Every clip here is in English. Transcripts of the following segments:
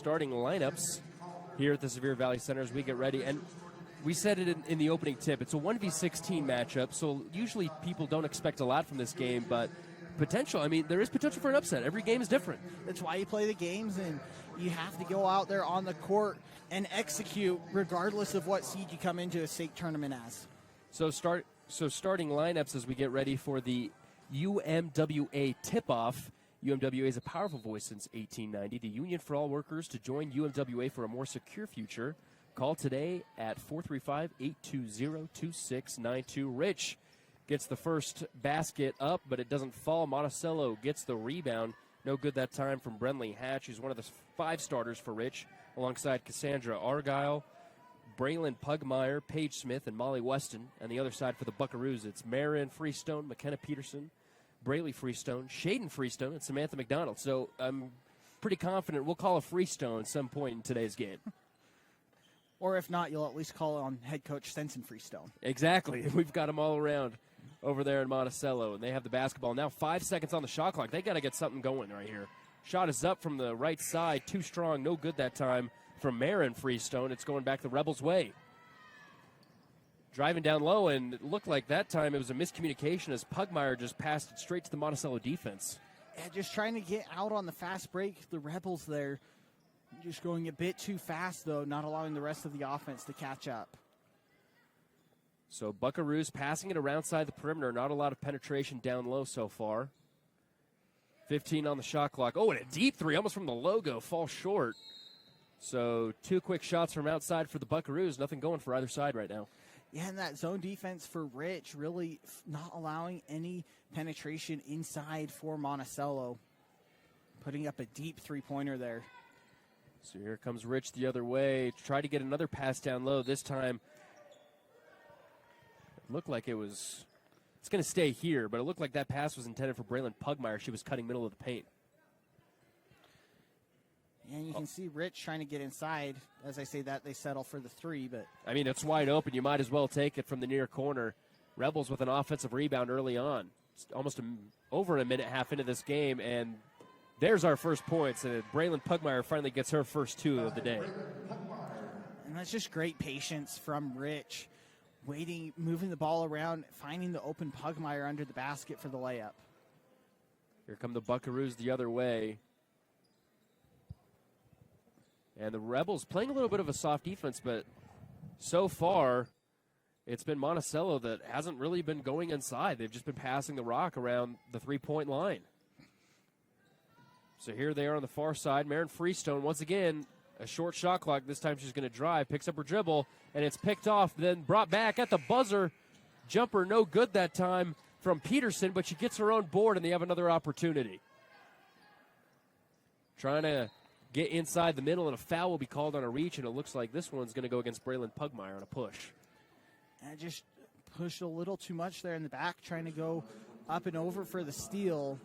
starting lineups here at the Sevier Valley Center as we get ready. And we said it in the opening tip. It's a 1v16 matchup, so usually people don't expect a lot from this game, but there is potential for an upset. Every game is different. That's why you play the games, and you have to go out there on the court and execute regardless of what seed you come into a state tournament as. So starting lineups as we get ready for the UMWA tip-off. UMWA is a powerful voice since 1890. The Union for All Workers. To join UMWA for a more secure future, call today at 435-820-2692. Rich gets the first basket up, but it doesn't fall. Monticello gets the rebound. No good that time from Brenley Hatch, who's one of the 5 starters for Rich, alongside Cassandra Argyle, Braylon Pugmire, Paige Smith, and Molly Weston. On the other side for the Buckaroos, it's Marin Freestone, McKenna Peterson, Braley Freestone, Shaden Freestone, and Samantha McDonald. So I'm pretty confident we'll call a Freestone at some point in today's game. Or if not, you'll at least call on head coach Stenson Freestone. Exactly. We've got them all around over there in Monticello, and they have the basketball. Now 5 seconds on the shot clock. They got to get something going right here. Shot is up from the right side. Too strong. No good that time from Marin Freestone. It's going back the Rebels' way. Driving down low, and it looked like that time it was a miscommunication as Pugmire just passed it straight to the Monticello defense. Yeah, just trying to get out on the fast break. The Rebels there just going a bit too fast, though, not allowing the rest of the offense to catch up. So Buckaroos passing it around side the perimeter. Not a lot of penetration down low so far. 15 on the shot clock. Oh, and a deep three, almost from the logo, falls short. So 2 quick shots from outside for the Buckaroos. Nothing going for either side right now. Yeah, and that zone defense for Rich really not allowing any penetration inside for Monticello. Putting up a deep three-pointer there. So here comes Rich the other way. Try to get another pass down low. This time it looked like it's going to stay here, but it looked like that pass was intended for Braylon Pugmire. She was cutting middle of the paint. And you can see Rich trying to get inside. As I say that, they settle for the 3, but I mean, it's wide open. You might as well take it from the near corner. Rebels with an offensive rebound early on. It's almost over a minute half into this game, and there's our first points. And Braylon Pugmire finally gets her first 2 of the day. And that's just great patience from Rich. Waiting, moving the ball around, finding the open Pugmire under the basket for the layup. Here come the Buckaroos the other way. And the Rebels playing a little bit of a soft defense, but so far it's been Monticello that hasn't really been going inside. They've just been passing the rock around the three-point line. So here they are on the far side. Marin Freestone, once again, a short shot clock. This time she's going to drive, picks up her dribble, and it's picked off, then brought back at the buzzer. Jumper no good that time from Peterson, but she gets her own board, and they have another opportunity. Trying to get inside the middle, and a foul will be called on a reach, and it looks like this one's going to go against Braylon Pugmire on a push. And just pushed a little too much there in the back, trying to go up and over for the steal.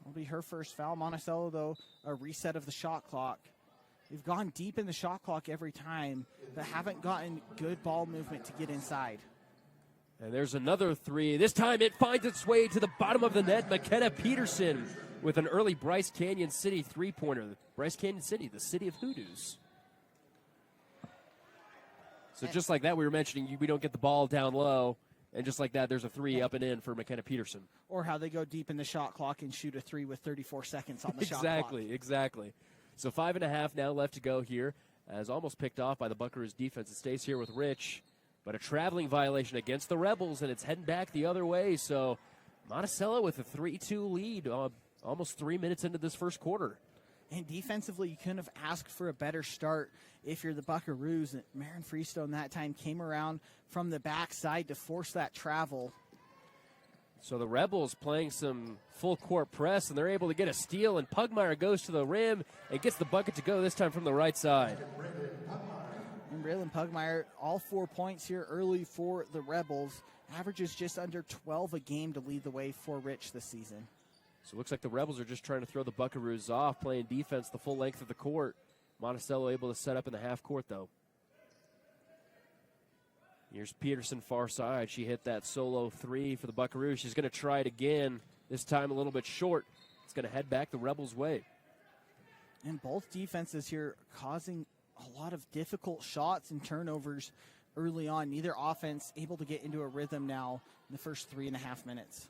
Will be her first foul. Monticello, though, a reset of the shot clock. They've gone deep in the shot clock every time, but haven't gotten good ball movement to get inside. And there's another 3. This time it finds its way to the bottom of the net. McKenna Peterson with an early Bryce Canyon City three-pointer. Bryce Canyon City, the city of hoodoos. So just like that, we were mentioning we don't get the ball down low, and just like that, there's a 3 up and in for McKenna Peterson. Or how they go deep in the shot clock and shoot a 3 with 34 seconds on the shot clock. Exactly. So 5.5 now left to go here, as almost picked off by the Buckaroos defense. It stays here with Rich, but a traveling violation against the Rebels, and it's heading back the other way. So Monticello with a 3-2 lead, almost 3 minutes into this first quarter. And defensively, you couldn't have asked for a better start if you're the Buckaroos. And Marin Freestone that time came around from the backside to force that travel. So the Rebels playing some full-court press, and they're able to get a steal, and Pugmire goes to the rim and gets the bucket to go, this time from the right side. And Braylon Pugmire, all 4 points here early for the Rebels. Averages just under 12 a game to lead the way for Rich this season. So it looks like the Rebels are just trying to throw the Buckaroos off, playing defense the full length of the court. Monticello able to set up in the half court, though. Here's Peterson far side. She hit that solo 3 for the Buckaroos. She's going to try it again, this time a little bit short. It's going to head back the Rebels' way. And both defenses here causing a lot of difficult shots and turnovers early on. Neither offense able to get into a rhythm now in the first 3.5 minutes.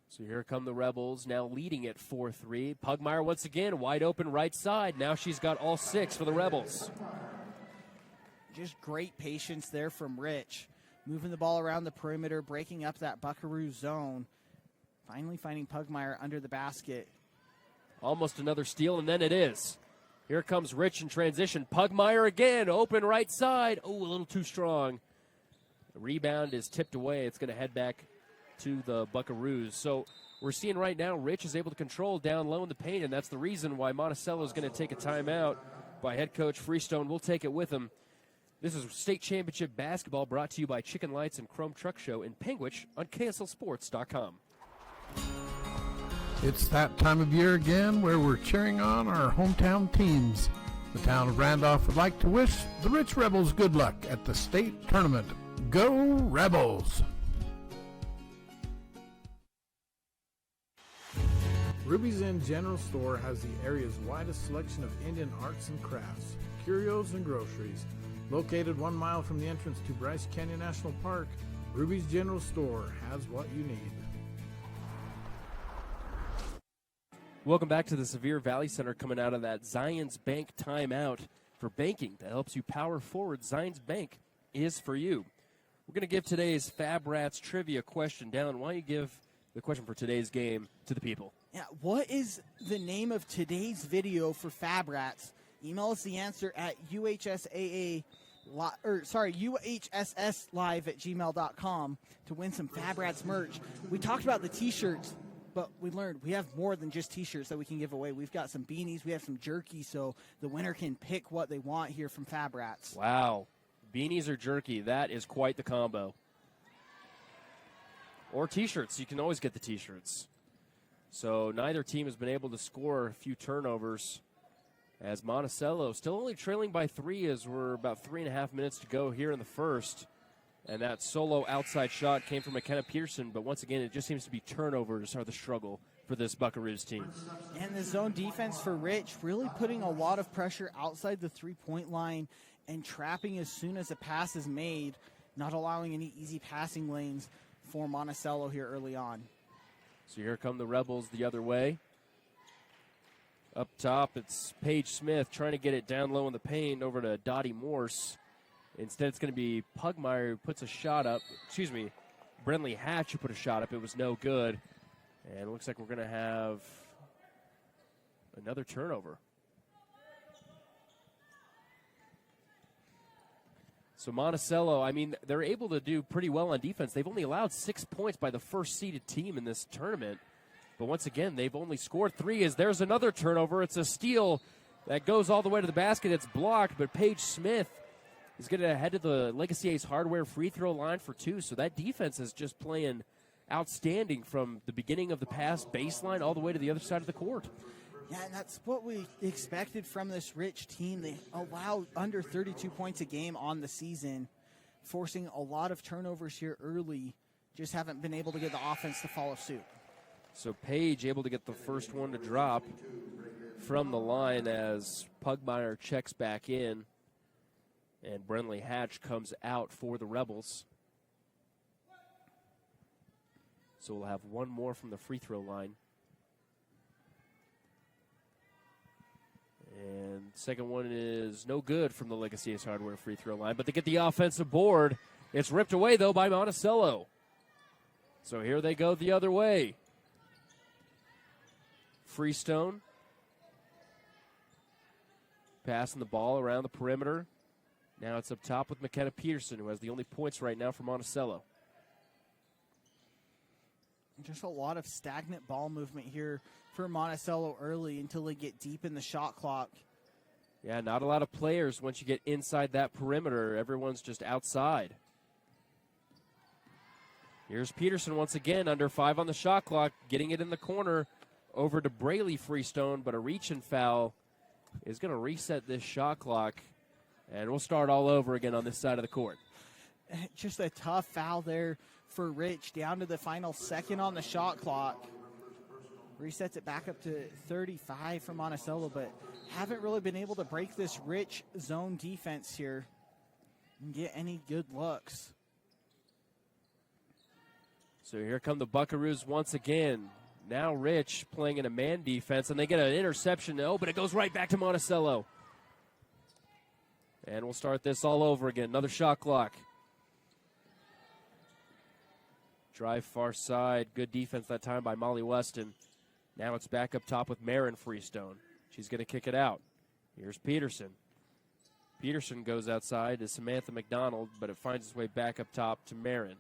So here come the Rebels, now leading at 4-3. Pugmire once again, wide open right side. Now she's got all 6 for the Rebels. Just great patience there from Rich. Moving the ball around the perimeter, breaking up that Buckaroo zone. Finally finding Pugmire under the basket. Almost another steal, and then it is. Here comes Rich in transition. Pugmire again, open right side. Oh, a little too strong. The rebound is tipped away. It's going to head back to the Buckaroos. So we're seeing right now Rich is able to control down low in the paint, and that's the reason why Monticello is going to take a timeout by head coach Freestone. We'll take it with him. This is state championship basketball brought to you by Chicken Lights and Chrome Truck Show in Penguich on KSLSports.com. It's that time of year again where we're cheering on our hometown teams. The town of Randolph would like to wish the Rich Rebels good luck at the state tournament. Go Rebels! Ruby's Inn General Store has the area's widest selection of Indian arts and crafts, curios, and groceries. Located 1 mile from the entrance to Bryce Canyon National Park, Ruby's General Store has what you need. Welcome back to the Sevier Valley Center, coming out of that Zions Bank timeout. For banking that helps you power forward, Zions Bank is for you. We're going to give today's Fab Rats trivia question. Down. Why don't you give the question for today's game to the people? Yeah, what is the name of today's video for Fab Rats? Email us the answer at UHSSlive@gmail.com to win some Fab Rats merch. We talked about the T-shirts, but we learned we have more than just T-shirts that we can give away. We've got some beanies, we have some jerky, so the winner can pick what they want here from Fab Rats. Wow. Beanies or jerky, that is quite the combo. Or T-shirts. You can always get the T-shirts. So neither team has been able to score a few turnovers, as Monticello still only trailing by 3 as we're about 3.5 minutes to go here in the first. And that solo outside shot came from McKenna Pearson, but once again, it just seems to be turnovers are the struggle for this Buckaroos team. And the zone defense for Rich really putting a lot of pressure outside the three-point line and trapping as soon as a pass is made, not allowing any easy passing lanes for Monticello here early on. So here come the Rebels the other way. Up top, it's Paige Smith trying to get it down low in the paint over to Dottie Morse. Instead, it's going to be Pugmire who puts a shot up. Excuse me, Brentley Hatch who put a shot up. It was no good. And it looks like we're going to have another turnover. So Monticello, I mean, they're able to do pretty well on defense. They've only allowed 6 points by the first-seeded team in this tournament. But once again, they've only scored 3 as there's another turnover. It's a steal that goes all the way to the basket. It's blocked, but Paige Smith is going to head to the Legacy Ace Hardware free throw line for 2. So that defense is just playing outstanding from the beginning of the pass baseline all the way to the other side of the court. Yeah, and that's what we expected from this Rich team. They allow under 32 points a game on the season, forcing a lot of turnovers here early. Just haven't been able to get the offense to follow suit. So Paige able to get the first one to drop from the line as Pugmire checks back in. And Brentley Hatch comes out for the Rebels. So we'll have one more from the free throw line. And second one is no good from the Legacy Ace Hardware free throw line. But they get the offensive board. It's ripped away, though, by Monticello. So here they go the other way. Freestone. Passing the ball around the perimeter. Now it's up top with McKenna Peterson, who has the only points right now for Monticello. Just a lot of stagnant ball movement here for Monticello early until they get deep in the shot clock. Yeah, not a lot of players once you get inside that perimeter. Everyone's just outside. Here's Peterson once again, under 5 on the shot clock, getting it in the corner over to Braley Freestone, but a reach and foul is going to reset this shot clock, and we'll start all over again on this side of the court. Just a tough foul there for Rich, down to the final second on the shot clock. resets it back up to 35 for Monticello, but haven't really been able to break this rich zone defense here and get any good looks. So here come the Buckaroos once again. Now Rich playing in a man defense, and they get an interception. Oh, but it goes right back to Monticello. And we'll start this all over again. Another shot clock. Drive far side. Good defense that time by Molly Weston. Now it's back up top with Marin Freestone. She's going to kick it out. Here's Peterson. Peterson goes outside to Samantha McDonald, but it finds its way back up top to Marin.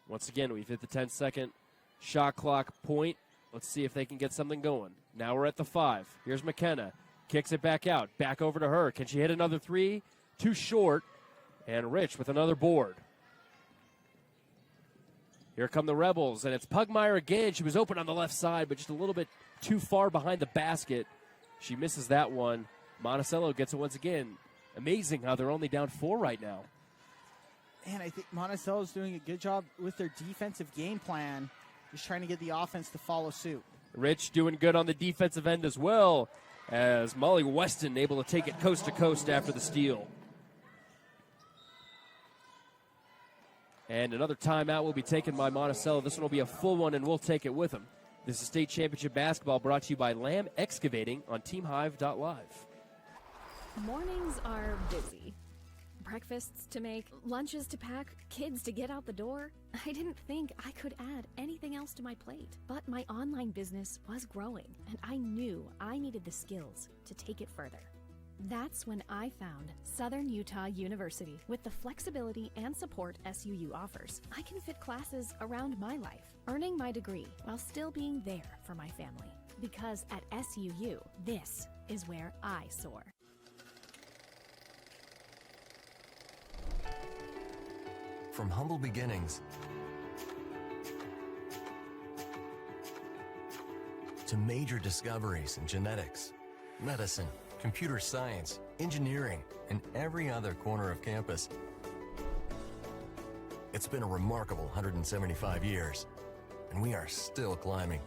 Once again, we've hit the 10-second shot clock point. Let's see if they can get something going. Now we're at the 5. Here's McKenna. Kicks it back out. Back over to her. Can she hit another 3? Too short. And Rich with another board. Here come the Rebels, and it's Pugmire again. She was open on the left side, but just a little bit too far behind the basket. She misses that one. Monticello gets it once again. Amazing how they're only down 4 right now. And I think Monticello's doing a good job with their defensive game plan, just trying to get the offense to follow suit. Rich doing good on the defensive end as well, as Molly Weston able to take it coast to coast after the steal. And another timeout will be taken by Monticello. This one will be a full one, and we'll take it with them. This is State Championship Basketball brought to you by Lamb Excavating on TeamHive.live. Mornings are busy. Breakfasts to make, lunches to pack, kids to get out the door. I didn't think I could add anything else to my plate. But my online business was growing, and I knew I needed the skills to take it further. That's when I found Southern Utah University. With the flexibility and support SUU offers, I can fit classes around my life, earning my degree while still being there for my family. Because at SUU, this is where I soar. From humble beginnings to major discoveries in genetics, medicine, computer science, engineering, and every other corner of campus. It's been a remarkable 175 years, and we are still climbing.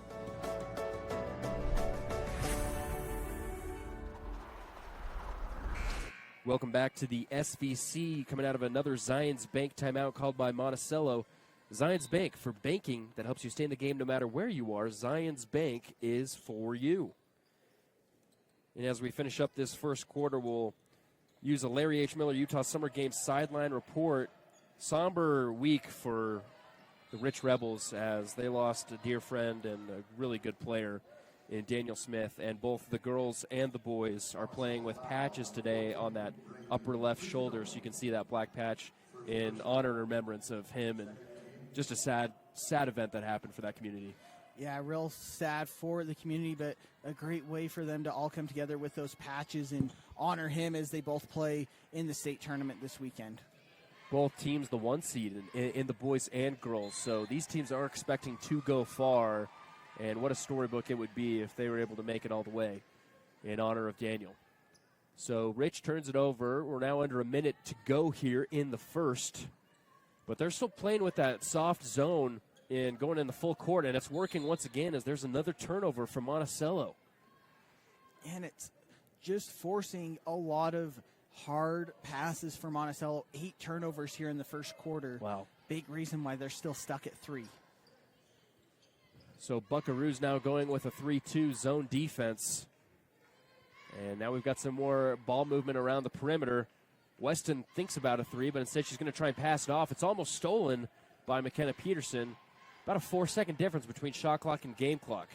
Welcome back to the SVC, coming out of another Zions Bank timeout called by Monticello. Zions Bank, for banking that helps you stay in the game no matter where you are. Zions Bank is for you. And as we finish up this first quarter, we'll use a Larry H. Miller Utah Summer Games sideline report. Somber week for the Rich Rebels as they lost a dear friend and a really good player in Daniel Smith, and both the girls and the boys are playing with patches today on that upper left shoulder, so you can see that black patch in honor and remembrance of him, and just a sad event that happened for that community. Yeah, real sad for the community, but a great way for them to all come together with those patches and honor him as they both play in the state tournament this weekend. Both teams the 1 seed in the boys and girls, so these teams are expecting to go far, and what a storybook it would be if they were able to make it all the way in honor of Daniel. So Rich turns it over. We're now under a minute to go here in the first, but they're still playing with that soft zone and going in the full court, and it's working once again as there's another turnover from Monticello. And it's just forcing a lot of hard passes for Monticello. 8 turnovers here in the first quarter. Wow. Big reason why they're still stuck at 3. So Buckaroos now going with a 3-2 zone defense. And now we've got some more ball movement around the perimeter. Weston thinks about a 3, but instead she's going to try and pass it off. It's almost stolen by McKenna Peterson. About a 4-second difference between shot clock and game clock.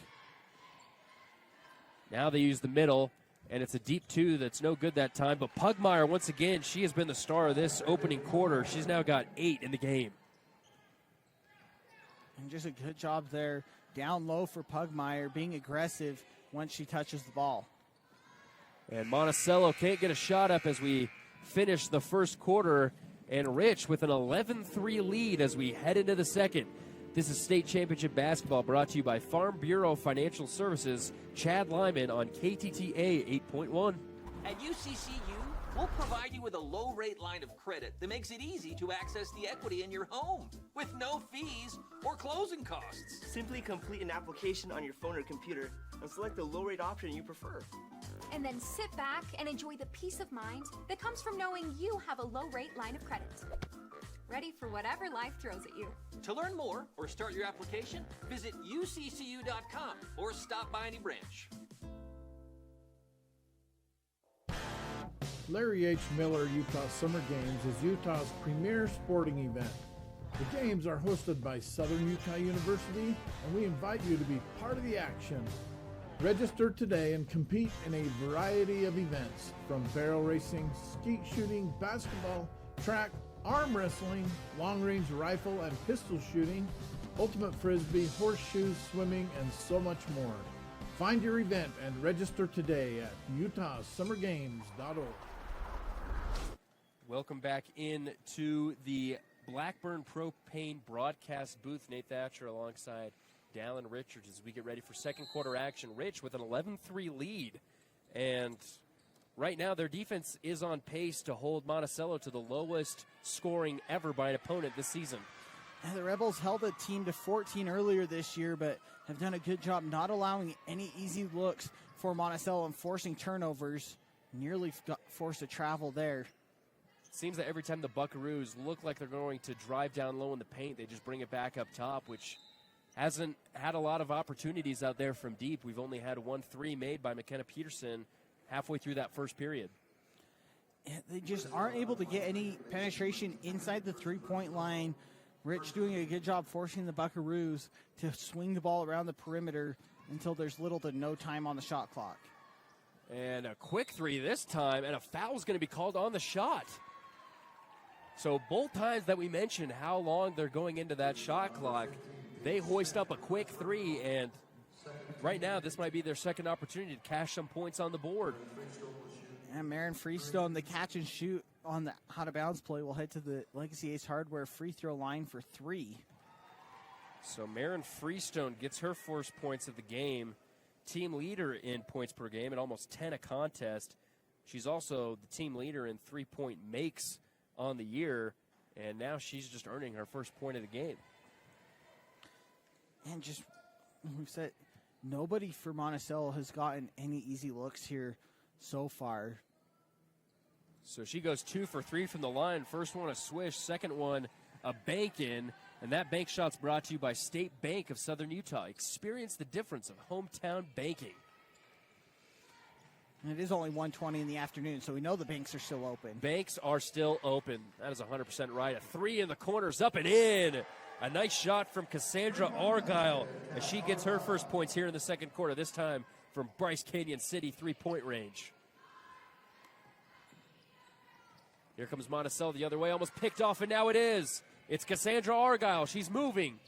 Now they use the middle, and it's a deep 2 that's no good that time. But Pugmire, once again, she has been the star of this opening quarter. She's now got 8 in the game. And just a good job there, down low for Pugmire, being aggressive once she touches the ball. And Monticello can't get a shot up as we finish the first quarter. And Rich with an 11-3 lead as we head into the second. This is State Championship Basketball brought to you by Farm Bureau Financial Services. Chad Lyman on KTTA 8.1. At UCCU, We'll provide you with a low-rate line of credit that makes it easy to access the equity in your home with no fees or closing costs. Simply complete an application on your phone or computer and select the low-rate option you prefer. And then sit back and enjoy the peace of mind that comes from knowing you have a low-rate line of credit. Ready for whatever life throws at you. To learn more or start your application, visit uccu.com or stop by any branch. Larry H. Miller Utah Summer Games is Utah's premier sporting event. The games are hosted by Southern Utah University, and we invite you to be part of the action. Register today and compete in a variety of events, from barrel racing, skeet shooting, basketball, track, arm wrestling, long-range rifle and pistol shooting, ultimate frisbee, horseshoes, swimming, and so much more. Find your event and register today at utahsummergames.org. Welcome back into the Blackburn Propane broadcast booth. Nate Thatcher alongside Dallin Richards as we get ready for second quarter action. Rich with an 11-3 lead. And right now their defense is on pace to hold Monticello to the lowest scoring ever by an opponent this season. And the Rebels held a team to 14 earlier this year, but have done a good job not allowing any easy looks for Monticello and forcing turnovers. Nearly got forced to travel there. Seems that every time the Buckaroos look like they're going to drive down low in the paint, they just bring it back up top, which hasn't had a lot of opportunities out there from deep. We've only had 1-3 made by McKenna Peterson halfway through that first period. They just aren't able to get any penetration inside the three-point line. Rich doing a good job forcing the Buckaroos to swing the ball around the perimeter until there's little to no time on the shot clock. And a quick three this time, and a foul is going to be called on the shot. So both times that we mentioned how long they're going into that shot clock, they hoist up a quick three, and right now this might be their second opportunity to cash some points on the board. And Marin Freestone, the catch and shoot on the out-of-bounds play, will head to the Legacy Ace Hardware free throw line for three. So Marin Freestone gets her first points of the game, team leader in points per game at almost 10 a contest. She's also the team leader in three-point makes on the year, and now she's just earning her first point of the game. And just, we've said, nobody for Monticello has gotten any easy looks here so far. So she goes 2 for 3 from the line. First one a swish, second one a bank in, and that bank shot's brought to you by State Bank of Southern Utah. Experience the difference of hometown banking. And it is only 1:20 in the afternoon, so we know the banks are still open. Banks are still open. That is 100% right. A three in the corners, up and in. A nice shot from Cassandra Argyle as she gets her first points here in the second quarter, this time from Bryce Canyon City three-point range. Here comes Monticello the other way, almost picked off, and now it is. It's Cassandra Argyle. She's moving.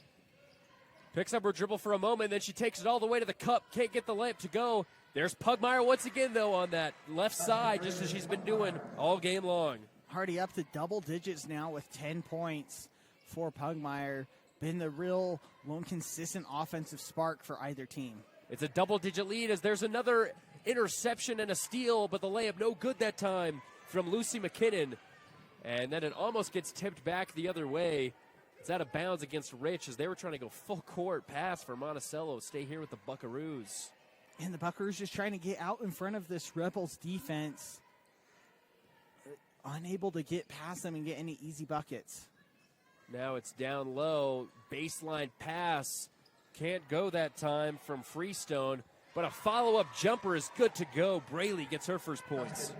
Picks up her dribble for a moment, then she takes it all the way to the cup. Can't get the layup to go. There's Pugmire once again, though, on that left side, just as she's been doing all game long. Hardy up to double digits now with 10 points for Pugmire. Been the real lone consistent offensive spark for either team. It's a double-digit lead as there's another interception and a steal, but the layup no good that time from Lucy McKinnon. And then it almost gets tipped back the other way. It's out of bounds against Rich as they were trying to go full court pass for Monticello. Stay here with the Buckaroos. And the Buckaroos just trying to get out in front of this Rebels defense. Unable to get past them and get any easy buckets. Now it's down low. Baseline pass. Can't go that time from Freestone. But a follow-up jumper is good to go. Braley gets her first points.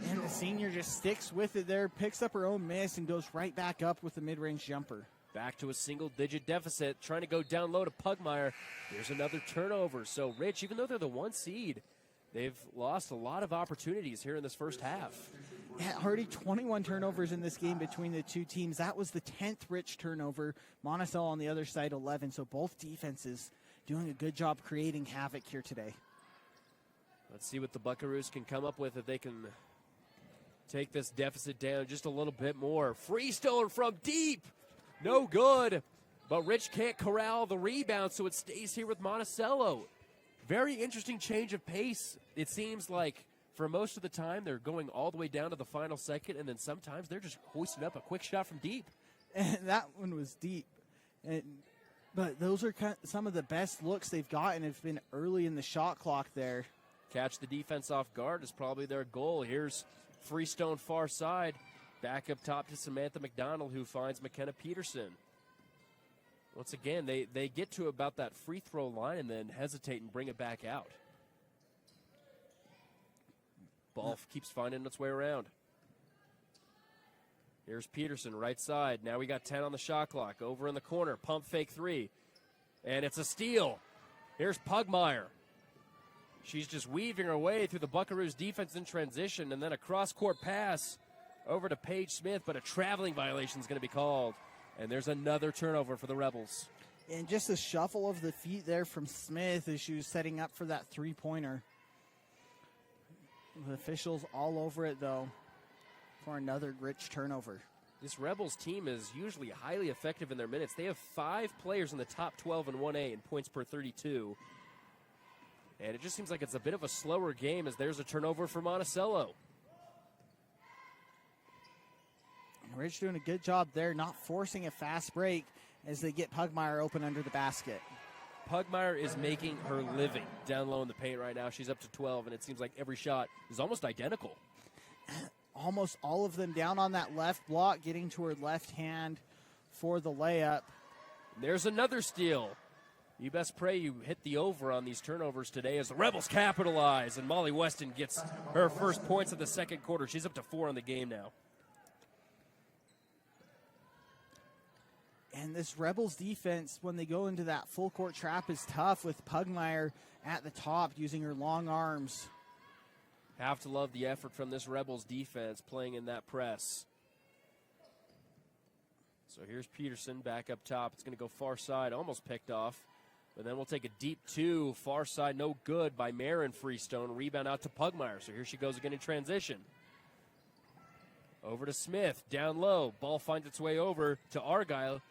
And the senior just sticks with it there, picks up her own miss, and goes right back up with the mid-range jumper. Back to a single-digit deficit, trying to go down low to Pugmire. Here's another turnover. So Rich, even though they're the one seed, they've lost a lot of opportunities here in this first half. Yeah, already 21 turnovers in this game between the two teams. That was the 10th Rich turnover. Monticello on the other side, 11. So both defenses doing a good job creating havoc here today. Let's see what the Buckaroos can come up with if they can take this deficit down just a little bit more. Freestone from deep. No good. But Rich can't corral the rebound, so it stays here with Monticello. Very interesting change of pace, it seems like, for most of the time, they're going all the way down to the final second, and then sometimes they're just hoisting up a quick shot from deep. And that one was deep. But those are some of the best looks they've gotten have been early in the shot clock there. Catch the defense off guard is probably their goal. Here's Freestone far side. Back up top to Samantha McDonald, who finds McKenna Peterson. Once again, they get to about that free throw line and then hesitate and bring it back out. Ball keeps finding its way around. Here's Peterson, right side. Now we got 10 on the shot clock. Over in the corner, pump fake three. And it's a steal. Here's Pugmire. She's just weaving her way through the Buckaroos defense in transition, and then a cross-court pass over to Paige Smith, but a traveling violation is going to be called. And there's another turnover for the Rebels. And just a shuffle of the feet there from Smith as she was setting up for that three-pointer. The officials all over it, though, for another rich turnover. This Rebels team is usually highly effective in their minutes. They have 5 players in the top 12 in 1A in points per 32. And it just seems like it's a bit of a slower game as there's a turnover for Monticello. Rich doing a good job there, not forcing a fast break as they get Pugmire open under the basket. Pugmire is making her living down low in the paint right now. She's up to 12, and it seems like every shot is almost identical. Almost all of them down on that left block, getting to her left hand for the layup. There's another steal. You best pray you hit the over on these turnovers today as the Rebels capitalize, and Molly Weston gets her first points of the second quarter. She's up to 4 on the game now. And this Rebels defense, when they go into that full court trap, is tough with Pugmire at the top using her long arms. Have to love the effort from this Rebels defense playing in that press. So here's Peterson back up top. It's going to go far side, almost picked off. But then we'll take a deep 2, far side, no good by Marin Freestone. Rebound out to Pugmire. So here she goes again in transition. Over to Smith, down low. Ball finds its way over to Argyle.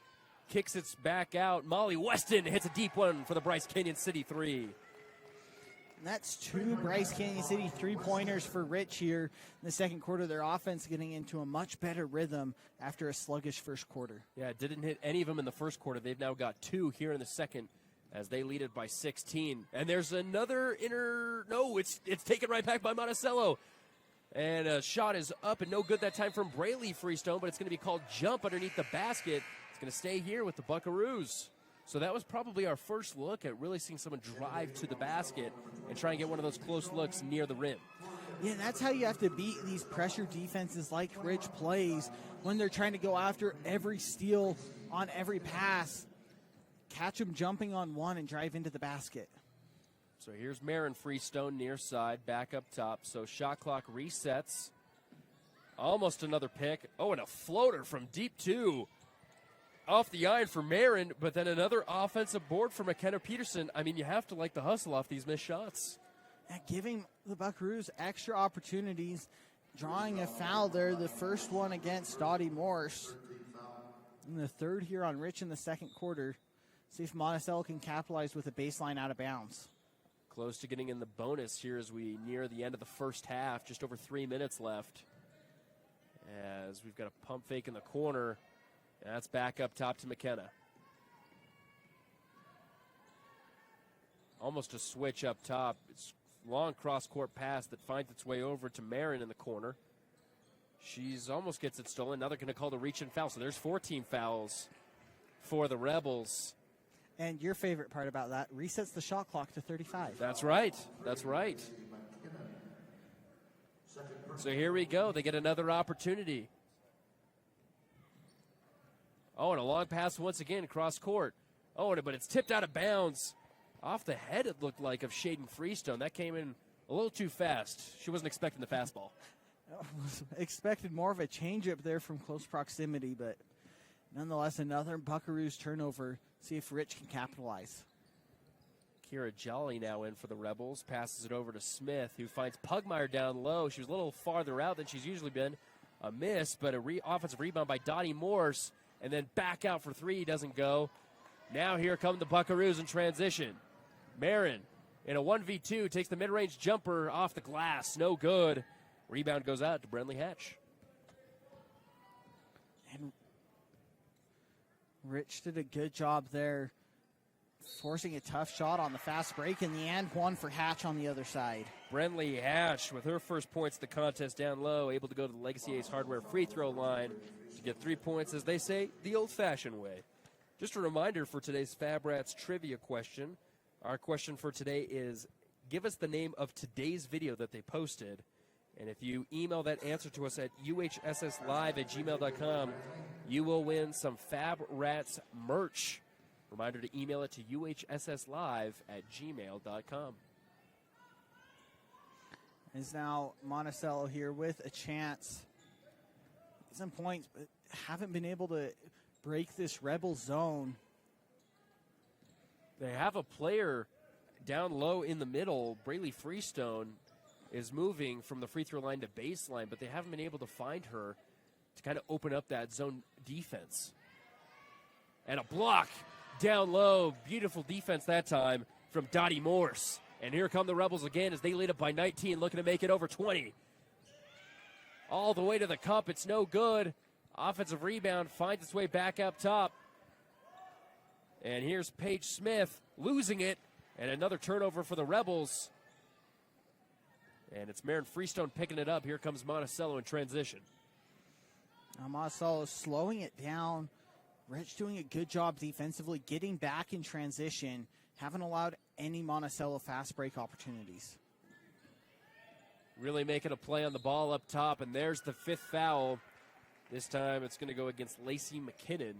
Kicks it back out. Molly Weston hits a deep one for the Bryce Canyon City 3. And that's 2 Bryce Canyon City three-pointers for Rich here in the second quarter. Their offense getting into a much better rhythm after a sluggish first quarter. Yeah, it didn't hit any of them in the first quarter. They've now got 2 here in the second as they lead it by 16. And there's another no, it's taken right back by Monticello. And a shot is up and no good that time from Braley Freestone, but it's going to be called jump underneath the basket. It's going to stay here with the Buckaroos. So that was probably our first look at really seeing someone drive to the basket and try and get one of those close looks near the rim. Yeah, that's how you have to beat these pressure defenses like Rich plays when they're trying to go after every steal on every pass. Catch them jumping on one and drive into the basket. So here's Marin Freestone near side, back up top. So shot clock resets. Almost another pick. Oh, and a floater from deep 2. Off the iron for Marin, but then another offensive board for McKenna Peterson. I mean, you have to like the hustle off these missed shots. And giving the Buckaroos extra opportunities, drawing a foul there, the first one against Dottie Morse. And the third here on Rich in the second quarter. See if Monticello can capitalize with a baseline out of bounds. Close to getting in the bonus here as we near the end of the first half. Just over 3 minutes left. As we've got a pump fake in the corner. That's back up top to McKenna. Almost a switch up top. It's long cross-court pass that finds its way over to Marin in the corner. She's almost gets it stolen. Now they're going to call the reach-in foul. So there's 14 fouls for the Rebels. And your favorite part about that, resets the shot clock to 35. That's right. That's right. So here we go. They get another opportunity. Oh, and a long pass once again across court. Oh, but it's tipped out of bounds. Off the head, it looked like, of Shaden Freestone. That came in a little too fast. She wasn't expecting the fastball. Expected more of a changeup there from close proximity, but nonetheless, another Buckaroos turnover. See if Rich can capitalize. Kira Jolly now in for the Rebels. Passes it over to Smith, who finds Pugmire down low. She was a little farther out than she's usually been. A miss, but a offensive rebound by Dottie Morse. And then back out for 3, doesn't go. Now here come the Buckaroos in transition. Marin in a 1v2, takes the mid-range jumper off the glass. No good. Rebound goes out to Brenley Hatch. And Rich did a good job there, forcing a tough shot on the fast break in the end. One for Hatch on the other side. Brenley Hatch with her first points of the contest down low, able to go to the Legacy Ace Hardware free throw line to get 3 points, as they say, the old-fashioned way. Just a reminder for today's Fab Rats trivia question. Our question for today is, give us the name of today's video that they posted. And if you email that answer to us at uhsslive@gmail.com, you will win some Fab Rats merch. Reminder to email it to uhsslive@gmail.com. Is now Monticello here with a chance. Some points, but haven't been able to break this Rebel zone. They have a player down low in the middle. Braylee Freestone is moving from the free throw line to baseline, but they haven't been able to find her to kind of open up that zone defense. And a block down low. Beautiful defense that time from Dottie Morse. And here come the Rebels again as they lead up by 19, looking to make it over 20. All the way to the cup. It's no good. Offensive rebound finds its way back up top. And here's Paige Smith losing it. And another turnover for the Rebels. And it's Marin Freestone picking it up. Here comes Monticello in transition. Now Monticello slowing it down. Rich doing a good job defensively, getting back in transition. Haven't allowed any Monticello fast break opportunities. Really making a play on the ball up top. And there's the fifth foul. This time it's going to go against Lacey McKinnon.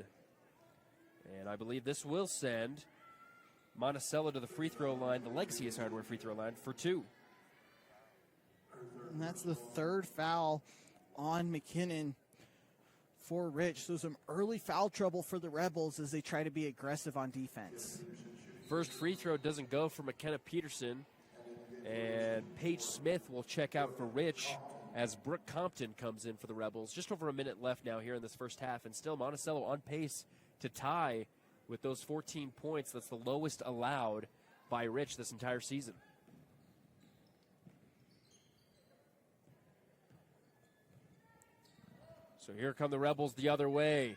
And I believe this will send Monticello to the free throw line, the Legacy Ace Hardware free throw line, for 2. And that's the third foul on McKinnon for Rich. So some early foul trouble for the Rebels as they try to be aggressive on defense. First free throw doesn't go for McKenna Peterson. And Paige Smith will check out for Rich as Brooke Compton comes in for the Rebels. Just over a minute left now here in this first half. And still Monticello on pace to tie with those 14 points. That's the lowest allowed by Rich this entire season. So here come the Rebels the other way.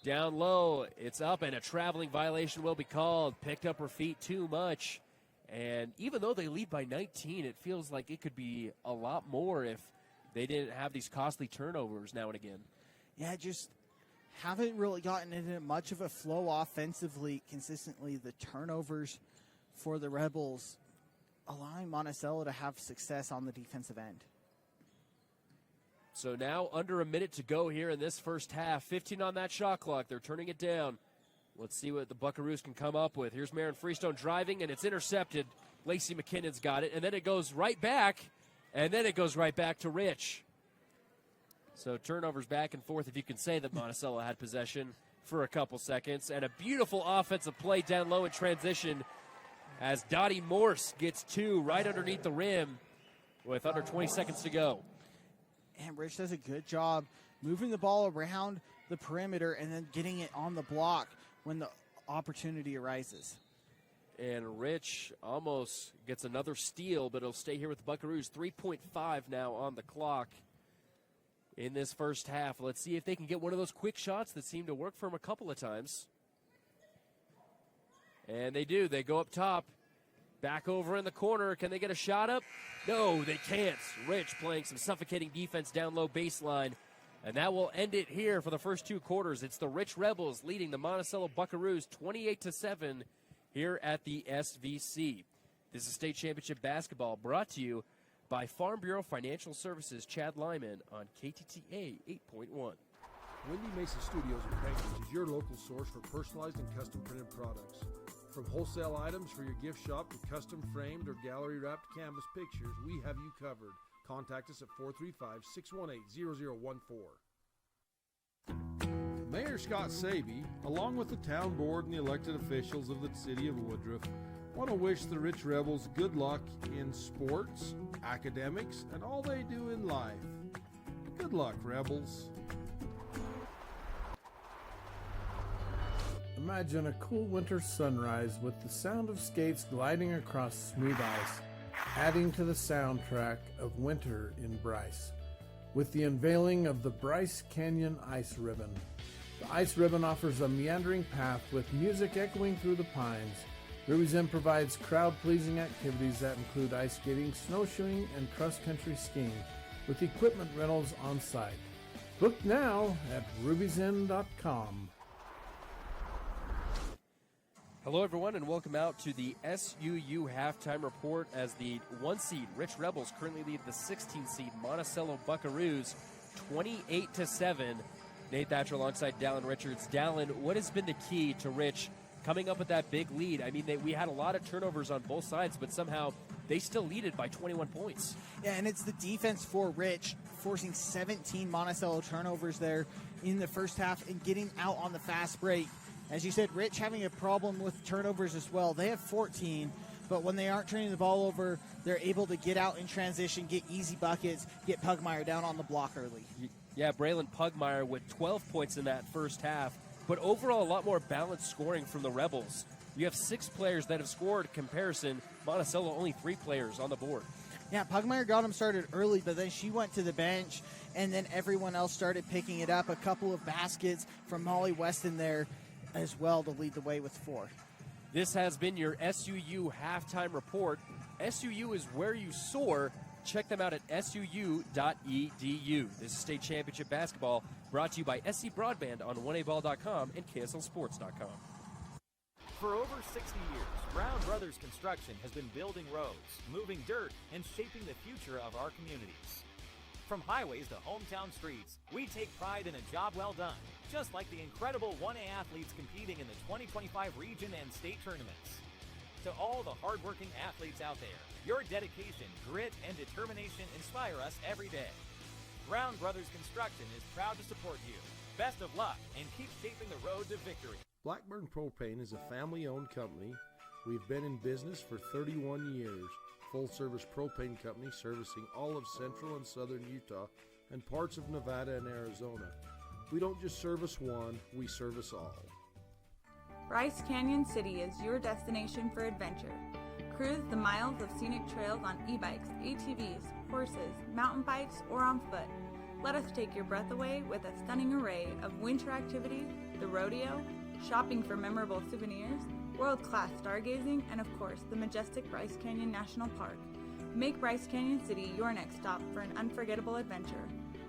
Down low, it's up, and a traveling violation will be called. Picked up her feet too much. And even though they lead by 19, it feels like it could be a lot more if they didn't have these costly turnovers now and again. Yeah, just haven't really gotten into much of a flow offensively consistently. The turnovers for the Rebels allowing Monticello to have success on the defensive end. So now under a minute to go here in this first half. 15 on that shot clock. They're turning it down. Let's see what the Buckaroos can come up with. Here's Marin Freestone driving, and it's intercepted. Lacey McKinnon's got it, and then it goes right back, and then it goes right back to Rich. So turnovers back and forth, if you can say that Monticello had possession for a couple seconds. And a beautiful offensive play down low in transition as Dottie Morse gets 2 right underneath the rim with under 20 seconds to go. And Rich does a good job moving the ball around the perimeter and then getting it on the block when the opportunity arises. And Rich almost gets another steal, but it'll stay here with the Buckaroos. 3.5 now on the clock in this first half. Let's see if they can get one of those quick shots that seem to work for them a couple of times. And they do. They go up top. Back over in the corner. Can they get a shot up? No, they can't. Rich playing some suffocating defense down low baseline. And that will end it here for the first 2 quarters. It's the Rich Rebels leading the Monticello Buckaroos 28-7 here at the SVC. This is State Championship Basketball brought to you by Farm Bureau Financial Services, Chad Lyman on KTTA 8.1. Wendy Mesa Studios in Craigslist is your local source for personalized and custom printed products. From wholesale items for your gift shop to custom framed or gallery wrapped canvas pictures, we have you covered. Contact us at 435-618-0014. Mayor Scott Sabie, along with the town board and the elected officials of the city of Woodruff, want to wish the Rich Rebels good luck in sports, academics, and all they do in life. Good luck, Rebels. Imagine a cool winter sunrise with the sound of skates gliding across smooth ice, adding to the soundtrack of winter in Bryce. With the unveiling of the Bryce Canyon Ice Ribbon. The Ice Ribbon offers a meandering path with music echoing through the pines. Ruby's Inn provides crowd-pleasing activities that include ice skating, snowshoeing, and cross-country skiing, with equipment rentals on site. Book now at ruby'sinn.com. Hello, everyone, and welcome out to the SUU halftime report as the 1 seed Rich Rebels currently lead the 16 seed Monticello Buckaroos 28-7. Nate Thatcher alongside Dallin Richards. Dallin, what has been the key to Rich coming up with that big lead? I mean, we had a lot of turnovers on both sides, but somehow they still lead it by 21 points. Yeah, and it's the defense for Rich, forcing 17 Monticello turnovers there in the first half and getting out on the fast break. As you said, Rich having a problem with turnovers as well. They have 14, but when they aren't turning the ball over, they're able to get out in transition, get easy buckets, get Pugmire down on the block early. Yeah, Braylon Pugmire with 12 points in that first half, but overall a lot more balanced scoring from the Rebels. You have 6 players that have scored. Comparison, Monticello only 3 players on the board. Yeah, Pugmire got him started early, but then she went to the bench, and then everyone else started picking it up. A couple of baskets from Molly Weston there as well to lead the way with 4. This has been your SUU halftime report. SUU is where you soar. Check them out at suu.edu. This is state championship basketball brought to you by SC Broadband on 1aball.com and KSLSports.com. For over 60 years, Brown Brothers Construction has been building roads, moving dirt, and shaping the future of our communities. From highways to hometown streets, we take pride in a job well done, just like the incredible 1A athletes competing in the 2025 region and state tournaments. To all the hardworking athletes out there, your dedication, grit, and determination inspire us every day. Brown Brothers Construction is proud to support you. Best of luck, and keep shaping the road to victory. Blackburn Propane is a family-owned company. We've been in business for 31 years. Full-service propane company servicing all of central and southern Utah and parts of Nevada and Arizona. We don't just service one, we service all. Bryce Canyon City is your destination for adventure. Cruise the miles of scenic trails on e-bikes, ATVs, horses, mountain bikes, or on foot. Let us take your breath away with a stunning array of winter activities, the rodeo, shopping for memorable souvenirs, world-class stargazing, and of course, the majestic Bryce Canyon National Park. Make Bryce Canyon City your next stop for an unforgettable adventure.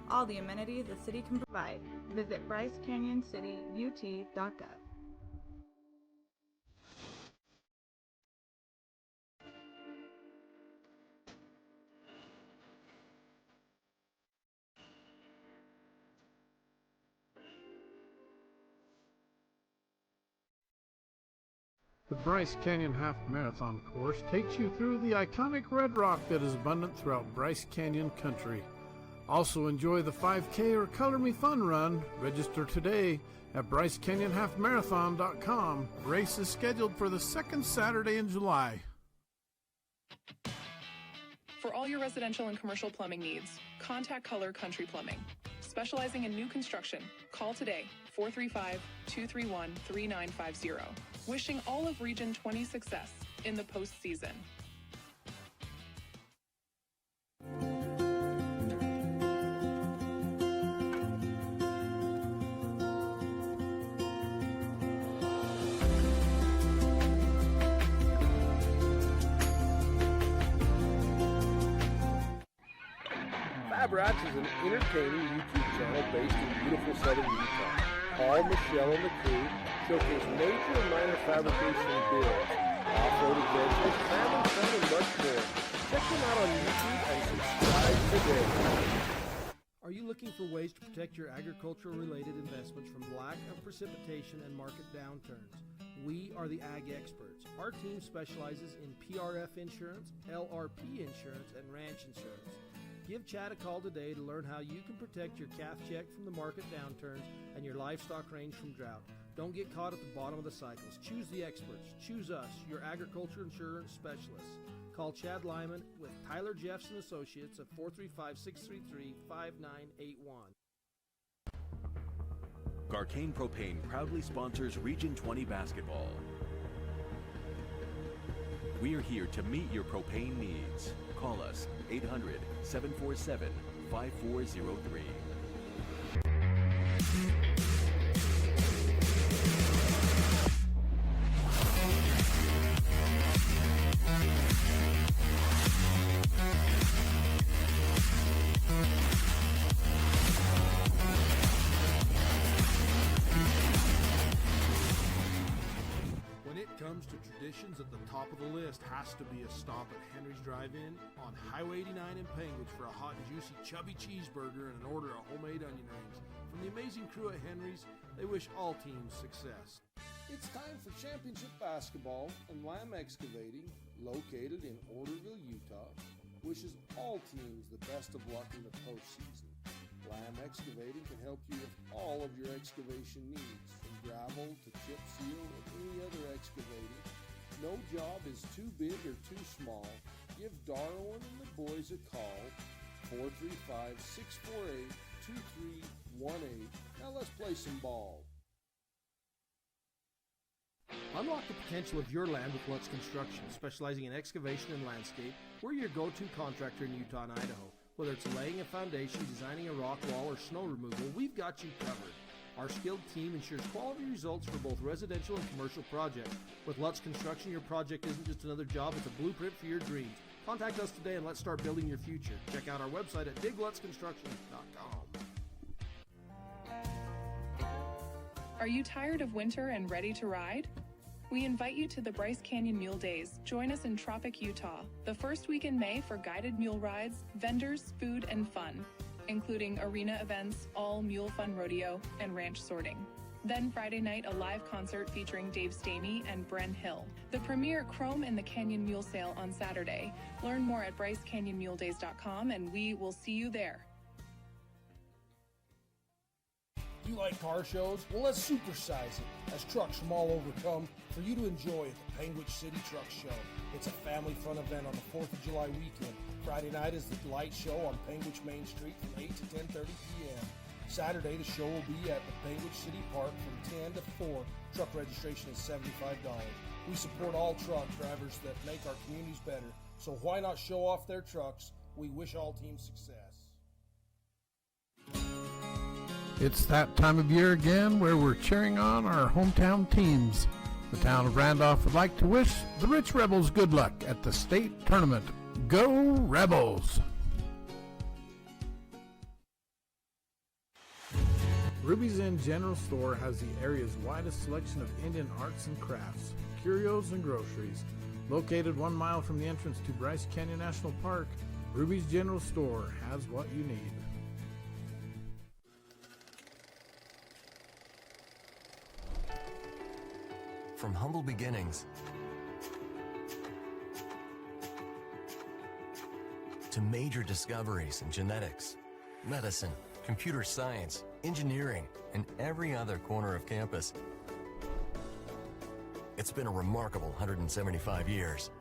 All the amenities the city can provide. Visit brycecanyoncityut.gov. The Bryce Canyon Half Marathon course takes you through the iconic red rock that is abundant throughout Bryce Canyon country. Also enjoy the 5K or Color Me Fun run. Register today at BryceCanyonHalfMarathon.com. Race is scheduled for the second Saturday in July. For all your residential and commercial plumbing needs, contact Color Country Plumbing. Specializing in new construction, call today, 435-231-3950. Wishing all of Region 20 success in the postseason. Fab Rats is an entertaining YouTube channel based in beautiful southern Utah. Paul, Michelle, and the crew showcase major and minor fabrication builds, off-road adventures, family fun, and much more. Check them out on YouTube and subscribe today. Are you looking for ways to protect your agricultural-related investments from lack of precipitation and market downturns? We are the Ag Experts. Our team specializes in PRF insurance, LRP insurance, and ranch insurance. Give Chad a call today to learn how you can protect your calf check from the market downturns and your livestock range from drought. Don't get caught at the bottom of the cycles. Choose the experts. Choose us, your agriculture insurance specialists. Call Chad Lyman with Tyler Jeffs & Associates at 435-633-5981. Garcane Propane proudly sponsors Region 20 basketball. We are here to meet your propane needs. Call us 800-747-5403. When it comes to traditions, at the top of the list has to be a stop at Henry's Drive-In on Highway 89 in Penguins for a hot and juicy chubby cheeseburger and an order of homemade onion rings. From the amazing crew at Henry's, they wish all teams success. It's time for championship basketball, and Lamb Excavating, located in Orderville, Utah, wishes all teams the best of luck in the postseason. Lamb Excavating can help you with all of your excavation needs, from gravel to chip seal and any other excavating. No job is too big or too small. Give Darwin and the boys a call, 435-648-2318. Now let's play some ball. Unlock the potential of your land with Lutz Construction, specializing in excavation and landscape. We're your go-to contractor in Utah and Idaho. Whether it's laying a foundation, designing a rock wall, or snow removal, we've got you covered. Our skilled team ensures quality results for both residential and commercial projects. With Lutz Construction, your project isn't just another job, it's a blueprint for your dreams. Contact us today and let's start building your future. Check out our website at diglutzconstruction.com. Are you tired of winter and ready to ride? We invite you to the Bryce Canyon Mule Days. Join us in Tropic, Utah, the first week in May for guided mule rides, vendors, food, and fun, including arena events, all mule fun rodeo, and ranch sorting. Then Friday night, a live concert featuring Dave Stamey and Bren Hill. The premier Chrome in the Canyon Mule Sale on Saturday. Learn more at BryceCanyonMuleDays.com, and we will see you there. You like car shows? Well, let's supersize it as trucks from all over come for you to enjoy at the Penguin City Truck Show. It's a family-fun event on the 4th of July weekend. Friday night is the light show on Penguin Main Street from 8 to 10:30 p.m. Saturday, the show will be at the Penguin City Park from 10 to 4. Truck registration is $75. We support all truck drivers that make our communities better, so why not show off their trucks? We wish all teams success. It's that time of year again where we're cheering on our hometown teams. The town of Randolph would like to wish the Rich Rebels good luck at the state tournament. Go Rebels! Ruby's Inn General Store has the area's widest selection of Indian arts and crafts, curios, and groceries. Located 1 mile from the entrance to Bryce Canyon National Park, Ruby's General Store has what you need. From humble beginnings to major discoveries in genetics, medicine, computer science, engineering, and every other corner of campus, it's been a remarkable 175 years,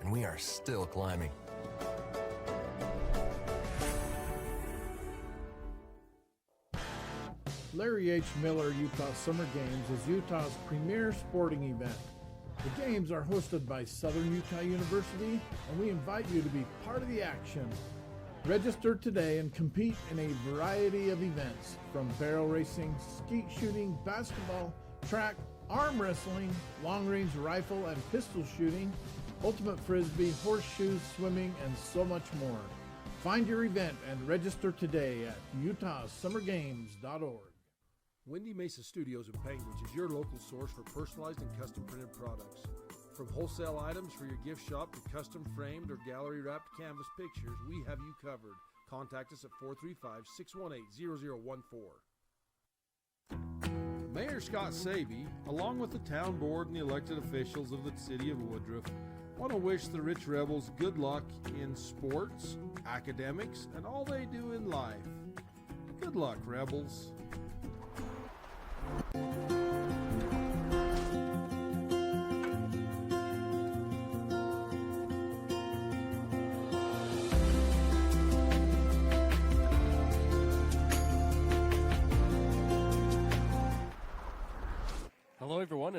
and we are still climbing. Larry H. Miller Utah Summer Games is Utah's premier sporting event. The games are hosted by Southern Utah University, and we invite you to be part of the action. Register today and compete in a variety of events, from barrel racing, skeet shooting, basketball, track, arm wrestling, long-range rifle and pistol shooting, ultimate frisbee, horseshoes, swimming, and so much more. Find your event and register today at utahsummergames.org. Windy Mesa Studios in Penguins is your local source for personalized and custom printed products. From wholesale items for your gift shop to custom framed or gallery wrapped canvas pictures, we have you covered. Contact us at 435-618-0014. Mayor Scott Sabey, along with the town board and the elected officials of the city of Woodruff, want to wish the Rich Rebels good luck in sports, academics, and all they do in life. Good luck, Rebels.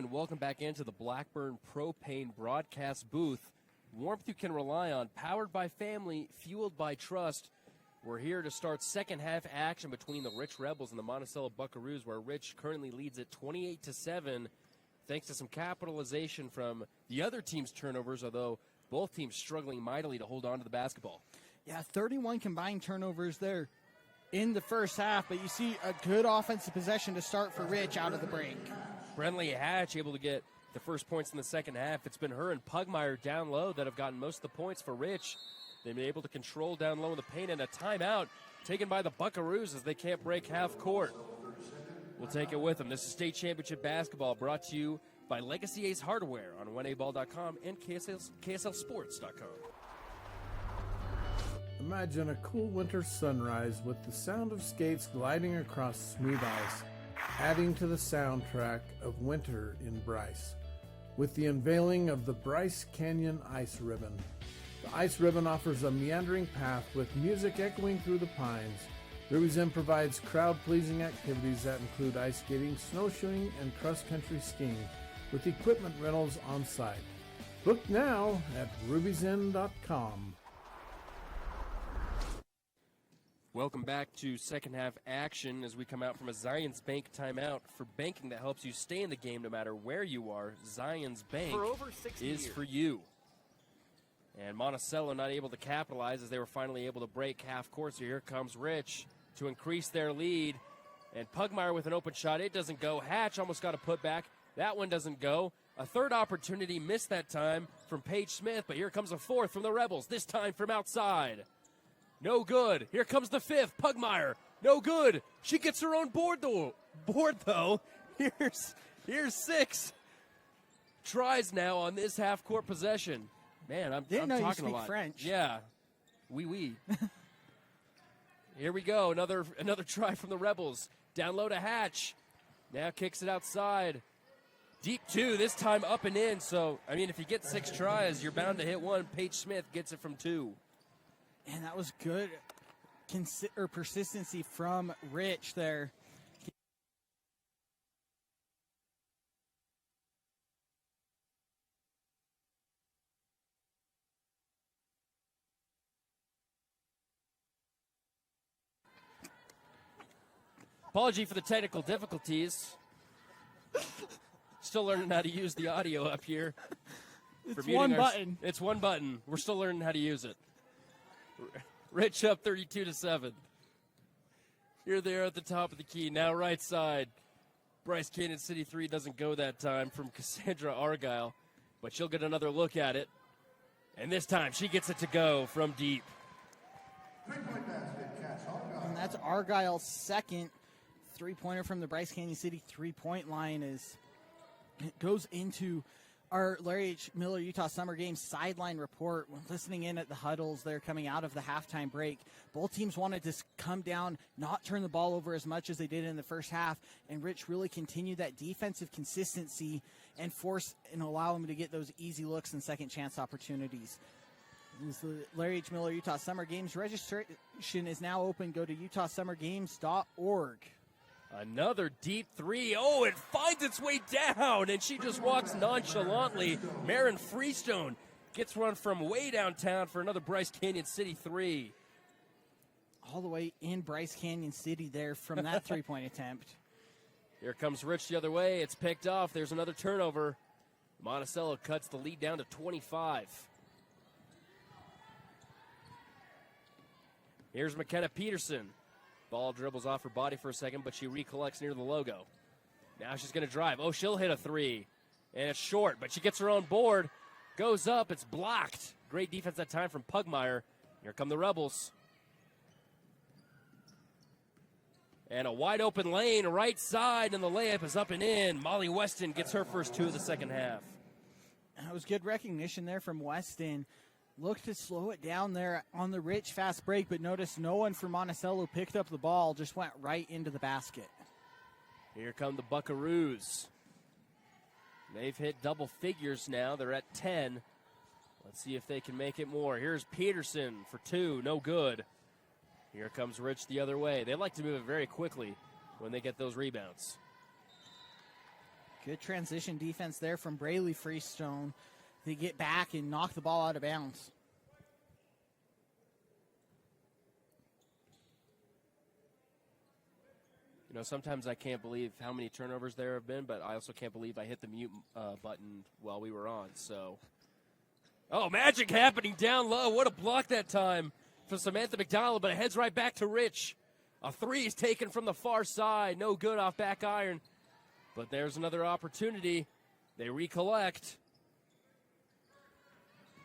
and welcome back into the Blackburn Propane broadcast booth. Warmth you can rely on, powered by family, fueled by trust. We're here to start second half action between the Rich Rebels and the Monticello Buckaroos, where Rich currently leads at 28-7, thanks to some capitalization from the other team's turnovers, although both teams struggling mightily to hold on to the basketball. Yeah, 31 combined turnovers there in the first half, but you see a good offensive possession to start for Rich out of the break. Brentley Hatch able to get the first points in the second half. It's been her and Pugmire down low that have gotten most of the points for Rich. They've been able to control down low in the paint, and a timeout taken by the Buckaroos as they can't break half court. We'll take it with them. This is state championship basketball brought to you by Legacy Ace Hardware on 1aball.com and KSLSports.com. Imagine a cool winter sunrise with the sound of skates gliding across smooth ice, adding to the soundtrack of winter in Bryce, with the unveiling of the Bryce Canyon Ice Ribbon. The Ice Ribbon offers a meandering path with music echoing through the pines. Ruby's Inn provides crowd-pleasing activities that include ice skating, snowshoeing, and cross-country skiing, with equipment rentals on site. Book now at ruby'sinn.com. Welcome back to second half action as we come out from a Zions Bank timeout. For banking that helps you stay in the game no matter where you are, Zions Bank For over 60 is years. for you. And Monticello not able to capitalize as they were finally able to break half court. So here comes Rich to increase their lead. And Pugmire with an open shot. It doesn't go. Hatch almost got a putback. That one doesn't go. A third opportunity missed that time from Paige Smith. But here comes a fourth from the Rebels, this time from outside. No good. Here comes the fifth. Pugmire. No good. She gets her own board though. Here's six tries now on this half-court possession. Man, I'm Didn't know you talking a speak lot. French. Yeah. Oui. Here we go. Another try from the Rebels. Down low to Hatch. Now kicks it outside. Deep two, this time up and in. So, I mean, if you get 6 tries, you're bound to hit one. Paige Smith gets it from 2. And that was good persistency from Rich there. Apology for the technical difficulties. Still learning how to use the audio up here. It's one button. It's one button. We're still learning how to use it. Rich up 32-7. You're there at the top of the key. Now right side. Bryce Canyon City 3 doesn't go that time from Cassandra Argyle, but she'll get another look at it. And this time she gets it to go from deep. And that's Argyle's second three-pointer from the Bryce Canyon City three-point line as it goes into our Larry H. Miller Utah Summer Games sideline report. When listening in at the huddles there coming out of the halftime break, both teams wanted to come down, not turn the ball over as much as they did in the first half, and Rich really continued that defensive consistency and force and allow them to get those easy looks and second chance opportunities. The Larry H. Miller Utah Summer Games registration is now open. Go to utahsummergames.org. Another deep three. Oh, it finds its way down, and she just walks nonchalantly. Marin Freestone gets one from way downtown for another Bryce Canyon City three. All the way in Bryce Canyon City there from that three-point attempt. Here comes Rich the other way. It's picked off. There's another turnover. Monticello cuts the lead down to 25. Here's McKenna Peterson. Ball dribbles off her body for a second, but she recollects near the logo. Now she's going to drive. Oh, she'll hit a three. And it's short, but she gets her own board. Goes up. It's blocked. Great defense that time from Pugmire. Here come the Rebels. And a wide open lane, right side, and the layup is up and in. Molly Weston gets her first 2 of the second half. That was good recognition there from Weston. Looked to slow it down there on the Rich fast break, but notice no one from Monticello picked up the ball, just went right into the basket. Here come the Buckaroos. They've hit double figures now. They're at 10. Let's see if they can make it more. Here's Peterson for 2. No good. Here comes Rich the other way. They like to move it very quickly when they get those rebounds. Good transition defense there from Braley Freestone. They get back and knock the ball out of bounds. You know, sometimes I can't believe how many turnovers there have been, but I also can't believe I hit the mute button while we were on. So, oh, magic happening down low. What a block that time for Samantha McDonald, but it heads right back to Rich. A three is taken from the far side. No good off back iron. But there's another opportunity. They recollect.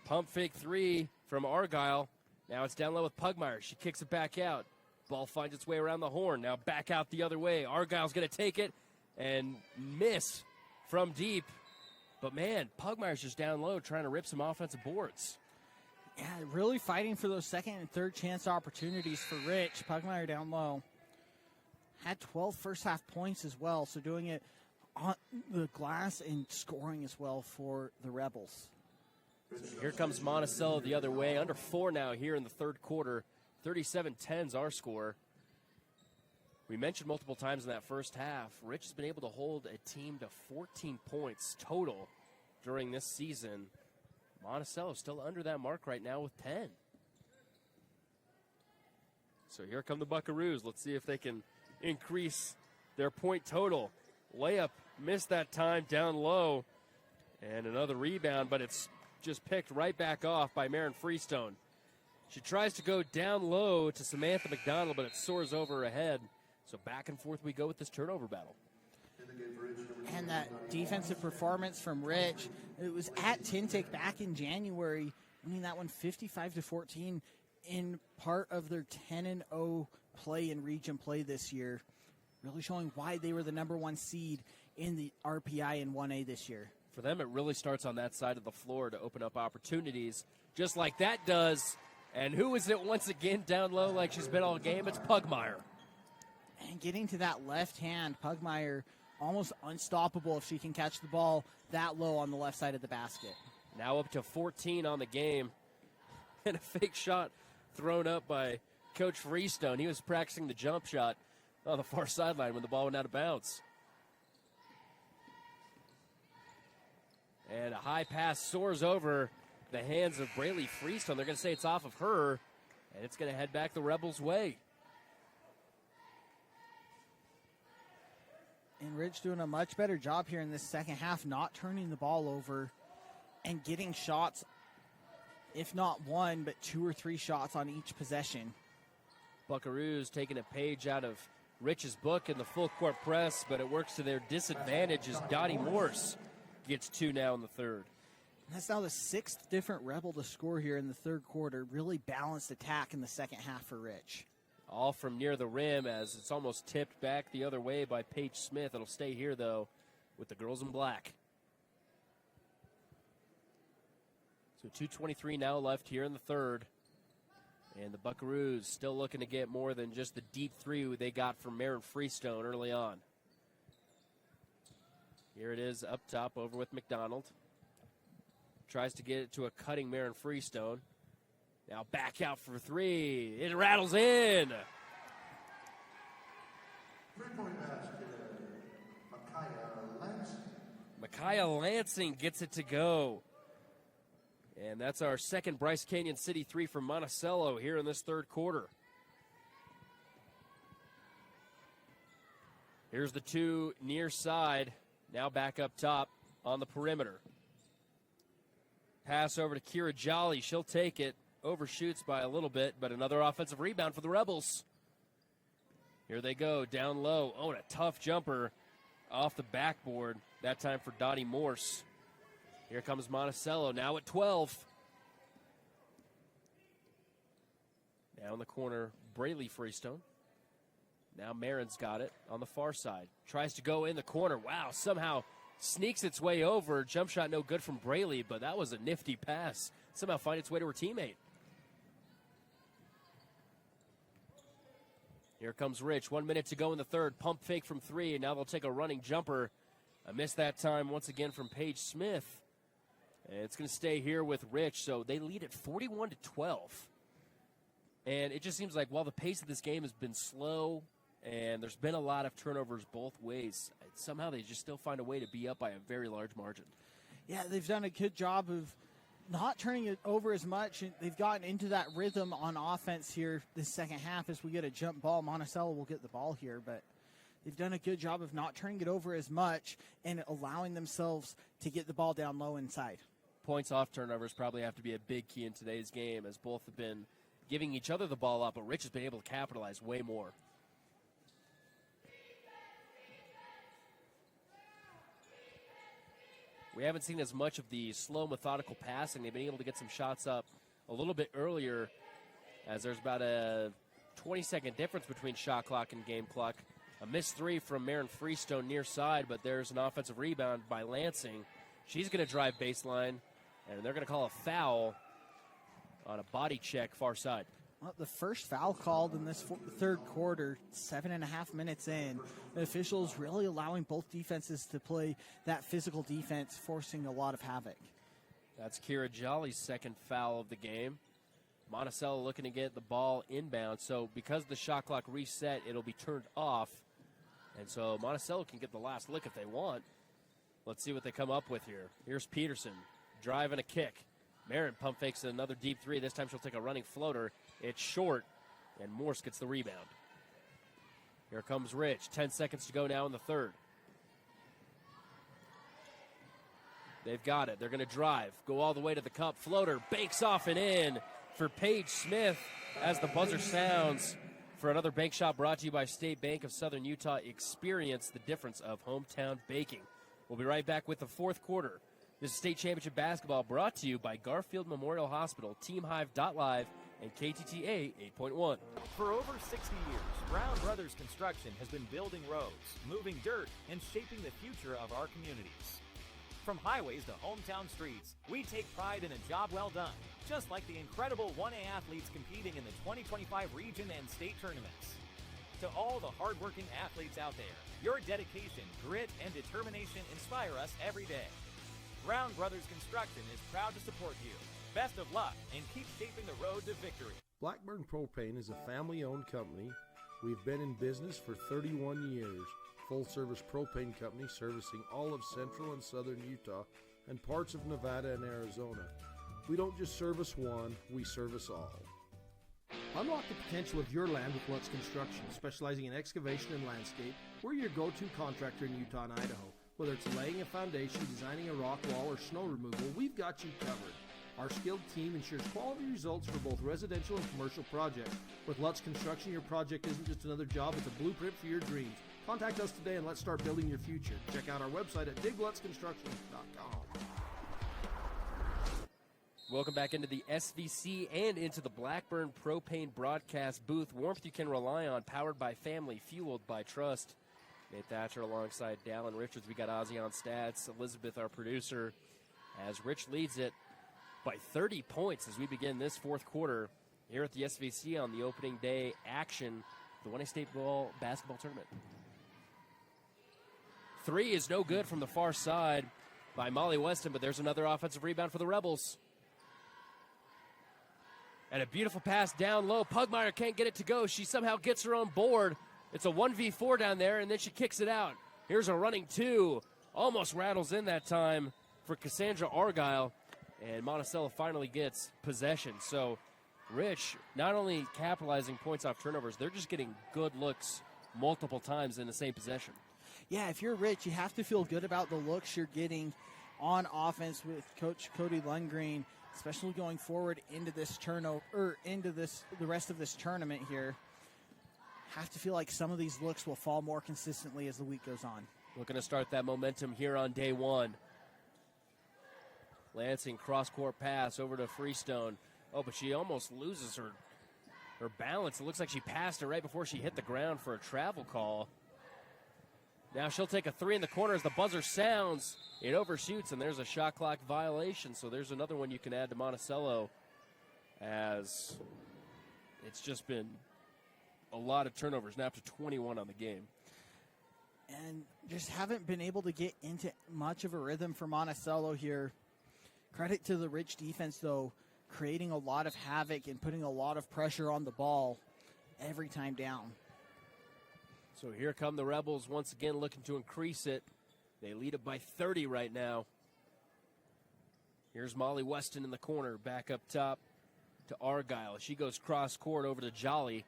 Pump fake three from Argyle. Now it's down low with Pugmire. She kicks it back out. Ball finds its way around the horn. Now back out the other way. Argyle's going to take it and miss from deep. But, man, Pugmire's just down low trying to rip some offensive boards. Yeah, really fighting for those second and third chance opportunities for Rich. Pugmire down low. Had 12 first half points as well, so doing it on the glass and scoring as well for the Rebels. So here comes Monticello the other way. Under 4 now here in the third quarter. 37-10's our score. We mentioned multiple times in that first half, Rich has been able to hold a team to 14 points total during this season. Monticello still under that mark right now with 10. So here come the Buckaroos. Let's see if they can increase their point total. Layup missed that time down low. And another rebound, but it's just picked right back off by Marin Freestone. She tries to go down low to Samantha McDonald, but it soars over her head. So back and forth we go with this turnover battle. And that defensive performance from Rich. It was at Tintic back in January, winning that one 55-14 in part of their 10-0 play in region play this year. Really showing why they were the number one seed in the RPI in 1A this year. For them, it really starts on that side of the floor to open up opportunities, just like that does. And who is it once again down low like she's been all game? It's Pugmire. And getting to that left hand, Pugmire almost unstoppable if she can catch the ball that low on the left side of the basket. Now up to 14 on the game. And a fake shot thrown up by Coach Freestone. He was practicing the jump shot on the far sideline when the ball went out of bounds. And a high pass soars over the hands of Braley Freestone. They're going to say it's off of her, and it's going to head back the Rebels' way. And Rich doing a much better job here in this second half, not turning the ball over and getting shots, if not one, but 2 or 3 shots on each possession. Buckaroos taking a page out of Rich's book in the full court press, but it works to their disadvantage as Dottie Morse gets 2 now in the third. That's now the 6th different Rebel to score here in the third quarter. Really balanced attack in the second half for Rich. All from near the rim as it's almost tipped back the other way by Paige Smith. It'll stay here, though, with the girls in black. So 2:23 now left here in the third. And the Buckaroos still looking to get more than just the deep three they got from Marin Freestone early on. Here it is up top over with McDonald. Tries to get it to a cutting Marin Freestone. Now back out for 3. It rattles in. Micaiah Lansing gets it to go. And that's our second Bryce Canyon City 3 from Monticello here in this third quarter. Here's the 2 near side. Now back up top on the perimeter. Pass over to Kira Jolly. She'll take it. Overshoots by a little bit, but another offensive rebound for the Rebels. Here they go, down low. Oh, and a tough jumper off the backboard. That time for Dottie Morse. Here comes Monticello, now at 12. Now in the corner, Braley Freestone. Now Marin's got it on the far side. Tries to go in the corner. Wow, somehow sneaks its way over. Jump shot no good from Braley, but that was a nifty pass. Somehow find its way to her teammate. Here comes Rich. 1 minute to go in the third. Pump fake from 3, and now they'll take a running jumper. I missed that time once again from Paige Smith. And it's going to stay here with Rich, so they lead at 41-12. And it just seems like while the pace of this game has been slow and there's been a lot of turnovers both ways. Somehow they just still find a way to be up by a very large margin. Yeah, they've done a good job of not turning it over as much. They've gotten into that rhythm on offense here this second half. As we get a jump ball, Monticello will get the ball here, but they've done a good job of not turning it over as much and allowing themselves to get the ball down low inside. Points off turnovers probably have to be a big key in today's game, as both have been giving each other the ball up, but Rich has been able to capitalize way more. We haven't seen as much of the slow, methodical passing. They've been able to get some shots up a little bit earlier, as there's about a 20-second difference between shot clock and game clock. A missed three from Marin Freestone near side, but there's an offensive rebound by Lansing. She's going to drive baseline, and they're going to call a foul on a body check far side. Well, the first foul called in this third quarter, 7.5 minutes in. The officials really allowing both defenses to play that physical defense, forcing a lot of havoc. That's Kira Jolly's second foul of the game. Monticello looking to get the ball inbound. So because the shot clock reset, it'll be turned off. And so Monticello can get the last lick if they want. Let's see what they come up with here. Here's Peterson driving a kick. Marin pump fakes another deep three. This time she'll take a running floater. It's short, and Morse gets the rebound. Here comes Rich. 10 seconds to go now in the third. They've got it. They're going to drive. Go all the way to the cup. Floater banks off and in for Paige Smith as the buzzer sounds for another bank shot brought to you by State Bank of Southern Utah. Experience the difference of hometown baking. We'll be right back with the fourth quarter. This is State Championship Basketball brought to you by Garfield Memorial Hospital, TeamHive.live, and KTTA 8.1. For over 60 years, Brown Brothers Construction has been building roads, moving dirt, and shaping the future of our communities. From highways to hometown streets, we take pride in a job well done, just like the incredible 1A athletes competing in the 2025 region and state tournaments. To all the hardworking athletes out there, your dedication, grit, and determination inspire us every day. Brown Brothers Construction is proud to support you. Best of luck, and keep shaping the road to victory. Blackburn Propane is a family-owned company. We've been in business for 31 years. Full-service propane company servicing all of central and southern Utah and parts of Nevada and Arizona. We don't just service one, we service all. Unlock the potential of your land with Lutz Construction, specializing in excavation and landscape. We're your go-to contractor in Utah and Idaho. Whether it's laying a foundation, designing a rock wall, or snow removal, we've got you covered. Our skilled team ensures quality results for both residential and commercial projects. With Lutz Construction, your project isn't just another job, it's a blueprint for your dreams. Contact us today and let's start building your future. Check out our website at diglutzconstruction.com. Welcome back into the SVC and into the Blackburn Propane broadcast booth. Warmth you can rely on, powered by family, fueled by trust. Nate Thatcher alongside Dallin Richards. We got Ozzy on stats. Elizabeth, our producer, as Rich leads it by 30 points as we begin this fourth quarter here at the SVC on the opening day action, the 1A State Basketball Tournament. Three is no good from the far side by Molly Weston, but there's another offensive rebound for the Rebels. And a beautiful pass down low. Pugmire can't get it to go. She somehow gets her own board. It's a 1v4 down there, and then she kicks it out. Here's a running two. Almost rattles in that time for Cassandra Argyle. And Monticello finally gets possession. So Rich not only capitalizing points off turnovers, they're just getting good looks multiple times in the same possession. Yeah, if you're Rich, you have to feel good about the looks you're getting on offense with Coach Cody Lundgren, especially going forward into this the rest of this tournament here. Have to feel like some of these looks will fall more consistently as the week goes on. Looking to start that momentum here on day one. Lansing cross-court pass over to Freestone. Oh, but she almost loses her balance. It looks like she passed her right before she hit the ground for a travel call. Now she'll take a three in the corner as the buzzer sounds. It overshoots, and there's a shot clock violation. So there's another one you can add to Monticello, as it's just been a lot of turnovers, now up to 21 on the game. And just haven't been able to get into much of a rhythm for Monticello here. Credit to the Rich defense, though, creating a lot of havoc and putting a lot of pressure on the ball every time down. So here come the Rebels once again looking to increase it. They lead it by 30 right now. Here's Molly Weston in the corner, back up top to Argyle. She goes cross court over to Jolly.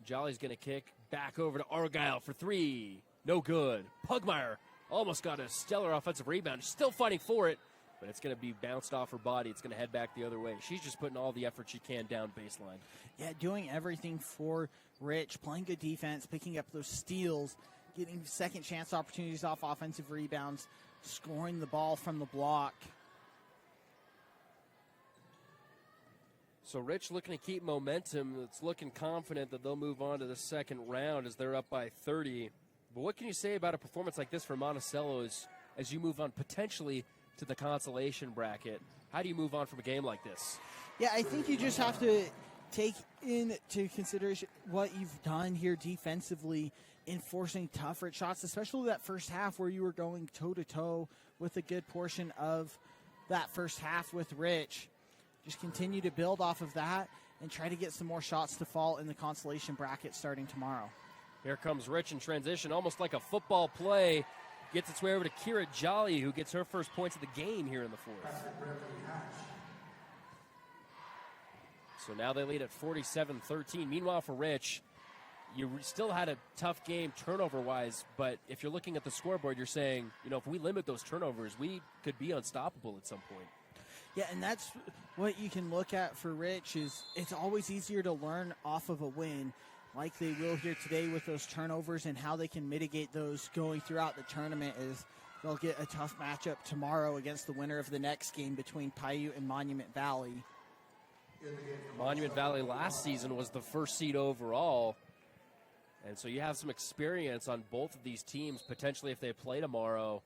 Jolly's going to kick back over to Argyle for three. No good. Pugmire almost got a stellar offensive rebound. Still fighting for it, but it's going to be bounced off her body. It's going to head back the other way. She's just putting all the effort she can down baseline. Yeah, doing everything for Rich, playing good defense, picking up those steals, getting second chance opportunities off offensive rebounds, scoring the ball from the block. So Rich looking to keep momentum. It's looking confident that they'll move on to the second round as they're up by 30. But what can you say about a performance like this for Monticello as you move on potentially to the consolation bracket? How do you move on from a game like this? Yeah, I think you just have to take into consideration what you've done here defensively in forcing tougher shots, especially that first half where you were going toe-to-toe with a good portion of that first half with Rich. Just continue to build off of that and try to get some more shots to fall in the consolation bracket starting tomorrow. Here comes Rich in transition, almost like a football play. Gets its way over to Kira Jolly, who gets her first points of the game here in the fourth. So now they lead at 47-13. Meanwhile, for Rich, you still had a tough game turnover-wise, but if you're looking at the scoreboard, you're saying, if we limit those turnovers, we could be unstoppable at some point. Yeah, and that's what you can look at for Rich is it's always easier to learn off of a win like they will here today with those turnovers and how they can mitigate those going throughout the tournament is they'll get a tough matchup tomorrow against the winner of the next game between Paiute and Monument Valley. Monument Valley last season was the first seed overall, and so you have some experience on both of these teams potentially if they play tomorrow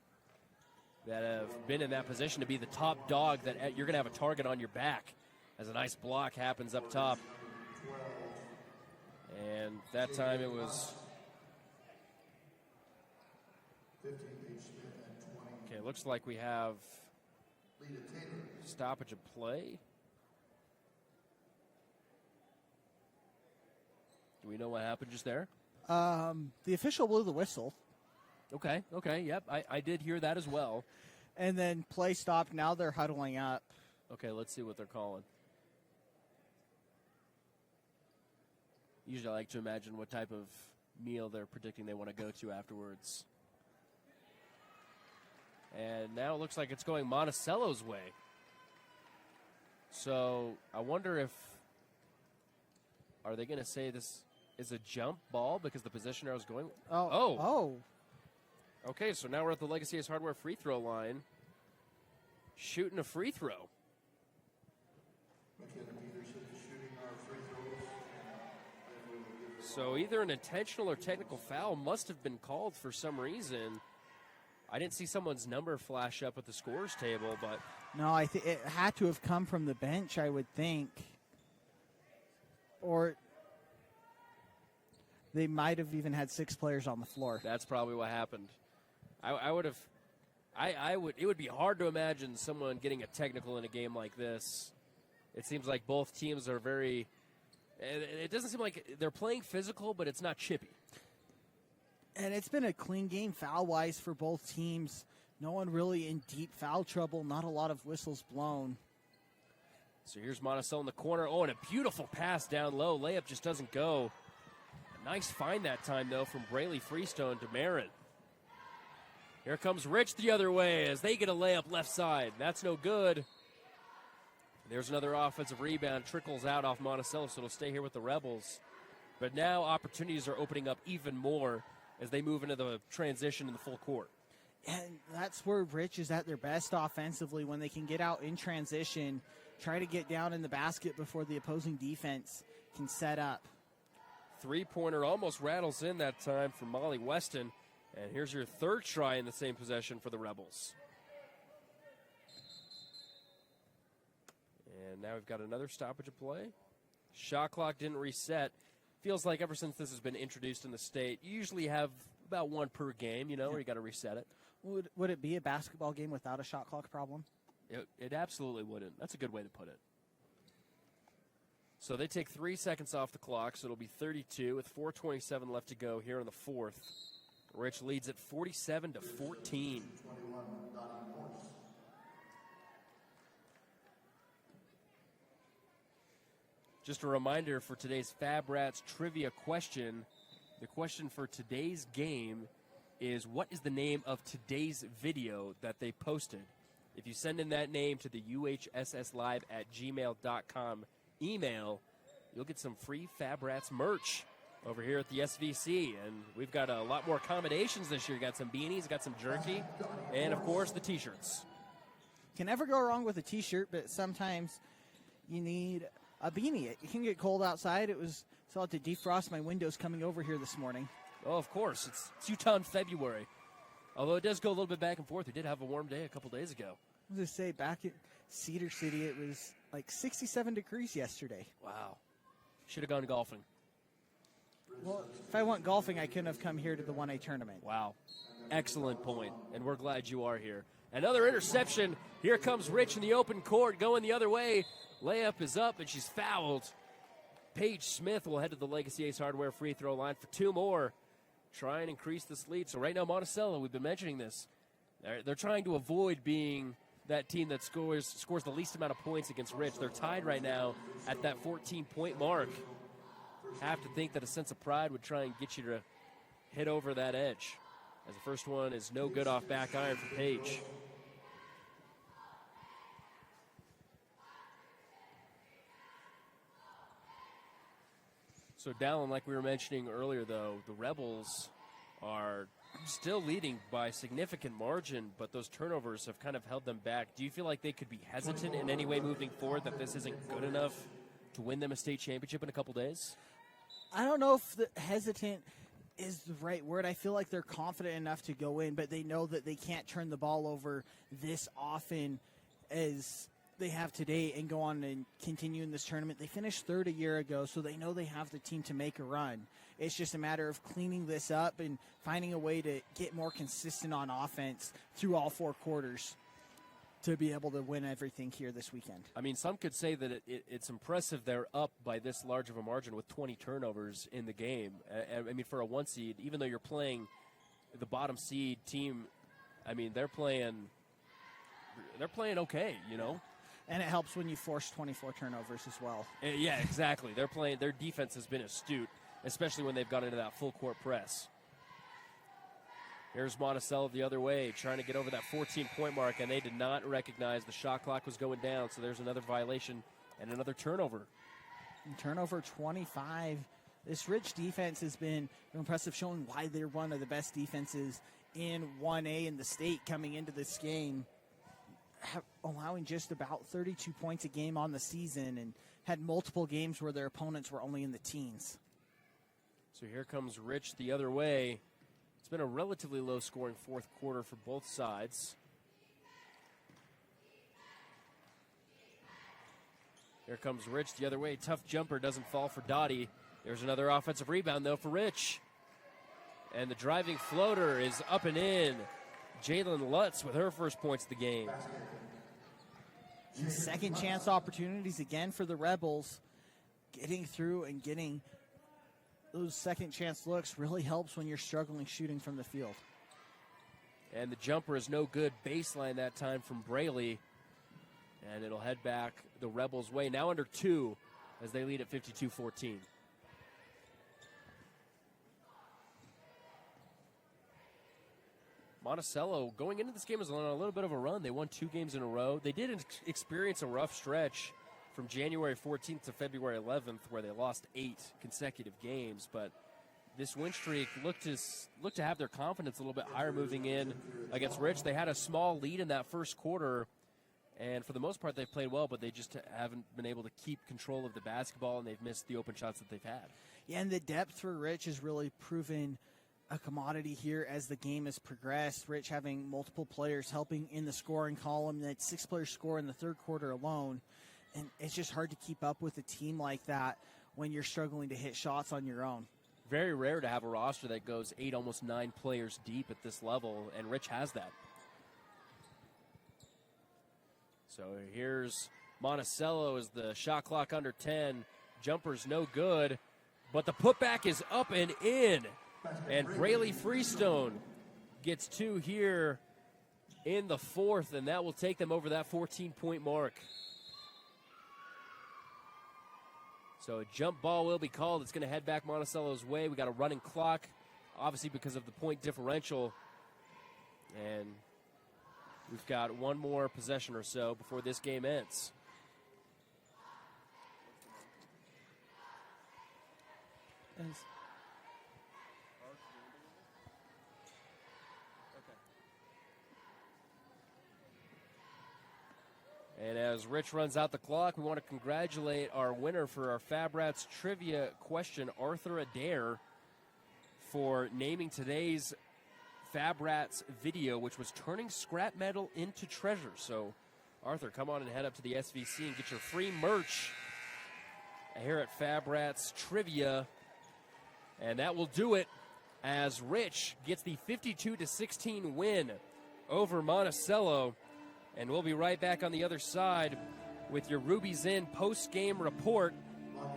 that have been in that position to be the top dog that you're going to have a target on your back as a nice block happens up top. And that time it was... Okay, it looks like we have stoppage of play. Do we know what happened just there? The official blew the whistle. Okay, yep, I did hear that as well. And then play stopped. Now they're huddling up. Okay, let's see what they're calling. Usually I like to imagine what type of meal they're predicting they want to go to afterwards. And now it looks like it's going Monticello's way. So I wonder if, are they going to say this is a jump ball because the position arrow is going? Oh. Okay, so now we're at the Legacy Ace Hardware free throw line. Shooting a free throw. So either an intentional or technical foul must have been called for some reason. I didn't see someone's number flash up at the scores table, but... No, I think it had to have come from the bench, I would think. Or they might have even had 6 players on the floor. That's probably what happened. I would have... it would be hard to imagine someone getting a technical in a game like this. It seems like both teams are very... It doesn't seem like they're playing physical, but it's not chippy. And it's been a clean game foul-wise for both teams. No one really in deep foul trouble. Not a lot of whistles blown. So here's Monticello in the corner. Oh, and a beautiful pass down low. Layup just doesn't go. A nice find that time, though, from Braley Freestone to Marin. Here comes Rich the other way as they get a layup left side. That's no good. There's another offensive rebound. Trickles out off Monticello, so it'll stay here with the Rebels. But now opportunities are opening up even more as they move into the transition in the full court. And that's where Rich is at their best offensively, when they can get out in transition, try to get down in the basket before the opposing defense can set up. Three-pointer almost rattles in that time for Molly Weston. And here's your third try in the same possession for the Rebels. And now we've got another stoppage of play. Shot clock didn't reset. Feels like ever since this has been introduced in the state, you usually have about one per game, where you got to reset it. Would it be a basketball game without a shot clock problem? It absolutely wouldn't. That's a good way to put it. So they take 3 seconds off the clock, so it'll be 32 with 4:27 left to go here in the fourth. Rich leads at 47-14. Just a reminder for today's Fab Rats trivia question. The question for today's game is, what is the name of today's video that they posted? If you send in that name to the uhsslive@gmail.com email, you'll get some free Fab Rats merch over here at the SVC. And we've got a lot more accommodations this year. Got some beanies, got some jerky, and, of course, the T-shirts. Can never go wrong with a T-shirt, but sometimes you need a beanie. It can get cold outside. So I had to defrost my windows coming over here this morning. Oh, of course. It's Utah in February. Although it does go a little bit back and forth. We did have a warm day a couple days ago. I was going to say, back at Cedar City, it was like 67 degrees yesterday. Wow. Should have gone golfing. Well, if I went golfing, I couldn't have come here to the 1A tournament. Wow. Excellent point, and we're glad you are here. Another interception. Here comes Rich in the open court going the other way. Layup is up, and she's fouled. Paige Smith will head to the Legacy Ace Hardware free throw line for 2 more. Try and increase this lead. So right now, Monticello, we've been mentioning this. They're trying to avoid being that team that scores the least amount of points against Rich. They're tied right now at that 14-point mark. Have to think that a sense of pride would try and get you to hit over that edge. As the first one is no good off back iron for Paige. So, Dallin, like we were mentioning earlier, though, the Rebels are still leading by significant margin, but those turnovers have kind of held them back. Do you feel like they could be hesitant in any way moving forward, that this isn't good enough to win them a state championship in a couple days? I don't know if the hesitant is the right word. I feel like they're confident enough to go in, but they know that they can't turn the ball over this often as they have today and go on and continue in this tournament. They finished third a year ago, so they know they have the team to make a run. It's just a matter of cleaning this up and finding a way to get more consistent on offense through all 4 quarters to be able to win everything here this weekend. I mean, some could say that it's impressive they're up by this large of a margin with 20 turnovers in the game. I mean, for a 1 seed, even though you're playing the bottom seed team, I mean, they're playing okay, you know? And it helps when you force 24 turnovers as well. Yeah, exactly. Their defense has been astute, especially when they've got into that full court press. Here's Monticello the other way, trying to get over that 14-point mark, and they did not recognize the shot clock was going down, so there's another violation and another turnover. And turnover 25. This Rich defense has been impressive, showing why they're one of the best defenses in 1A in the state coming into this game, allowing just about 32 points a game on the season, and had multiple games where their opponents were only in the teens. So here comes Rich the other way. It's been a relatively low-scoring fourth quarter for both sides. Here comes Rich the other way. Tough jumper doesn't fall for Dottie. There's another offensive rebound, though, for Rich. And the driving floater is up and in. Jalen Lutz with her first points of the game. Second chance opportunities again for the Rebels. Getting through and getting those second chance looks really helps when you're struggling shooting from the field. And the jumper is no good. Baseline that time from Braley. And it'll head back the Rebels' way. Now under 2 as they lead at 52-14. Monticello going into this game was on a little bit of a run. They won 2 games in a row. They did experience a rough stretch from January 14th to February 11th where they lost 8 consecutive games. But this win streak looked to have their confidence a little bit higher moving in against Rich. They had a small lead in that first quarter, and for the most part they've played well, but they just haven't been able to keep control of the basketball, and they've missed the open shots that they've had. Yeah, and the depth for Rich has really proven a commodity here as the game has progressed. Rich having multiple players helping in the scoring column. That 6 players score in the third quarter alone. And it's just hard to keep up with a team like that when you're struggling to hit shots on your own. Very rare to have a roster that goes 8, almost 9 players deep at this level, and Rich has that. So here's Monticello as the shot clock under 10. Jumper's no good, but the putback is up and in. And Braley Freestone gets 2 here in the 4th, and that will take them over that 14-point mark. So a jump ball will be called. It's going to head back Monticello's way. We got a running clock, obviously because of the point differential. And we've got one more possession or so before this game ends. And as Rich runs out the clock, we want to congratulate our winner for our Fab Rats trivia question, Arthur Adair, for naming today's Fab Rats video, which was turning scrap metal into treasure. So, Arthur, come on and head up to the SVC and get your free merch here at Fab Rats Trivia. And that will do it as Rich gets the 52-16 win over Monticello. And we'll be right back on the other side with your Ruby's Inn post-game report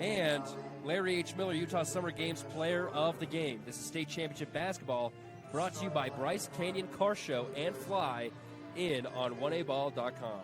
and Larry H. Miller, Utah Summer Games Player of the Game. This is State Championship Basketball brought to you by Bryce Canyon Car Show and Fly in on 1aball.com.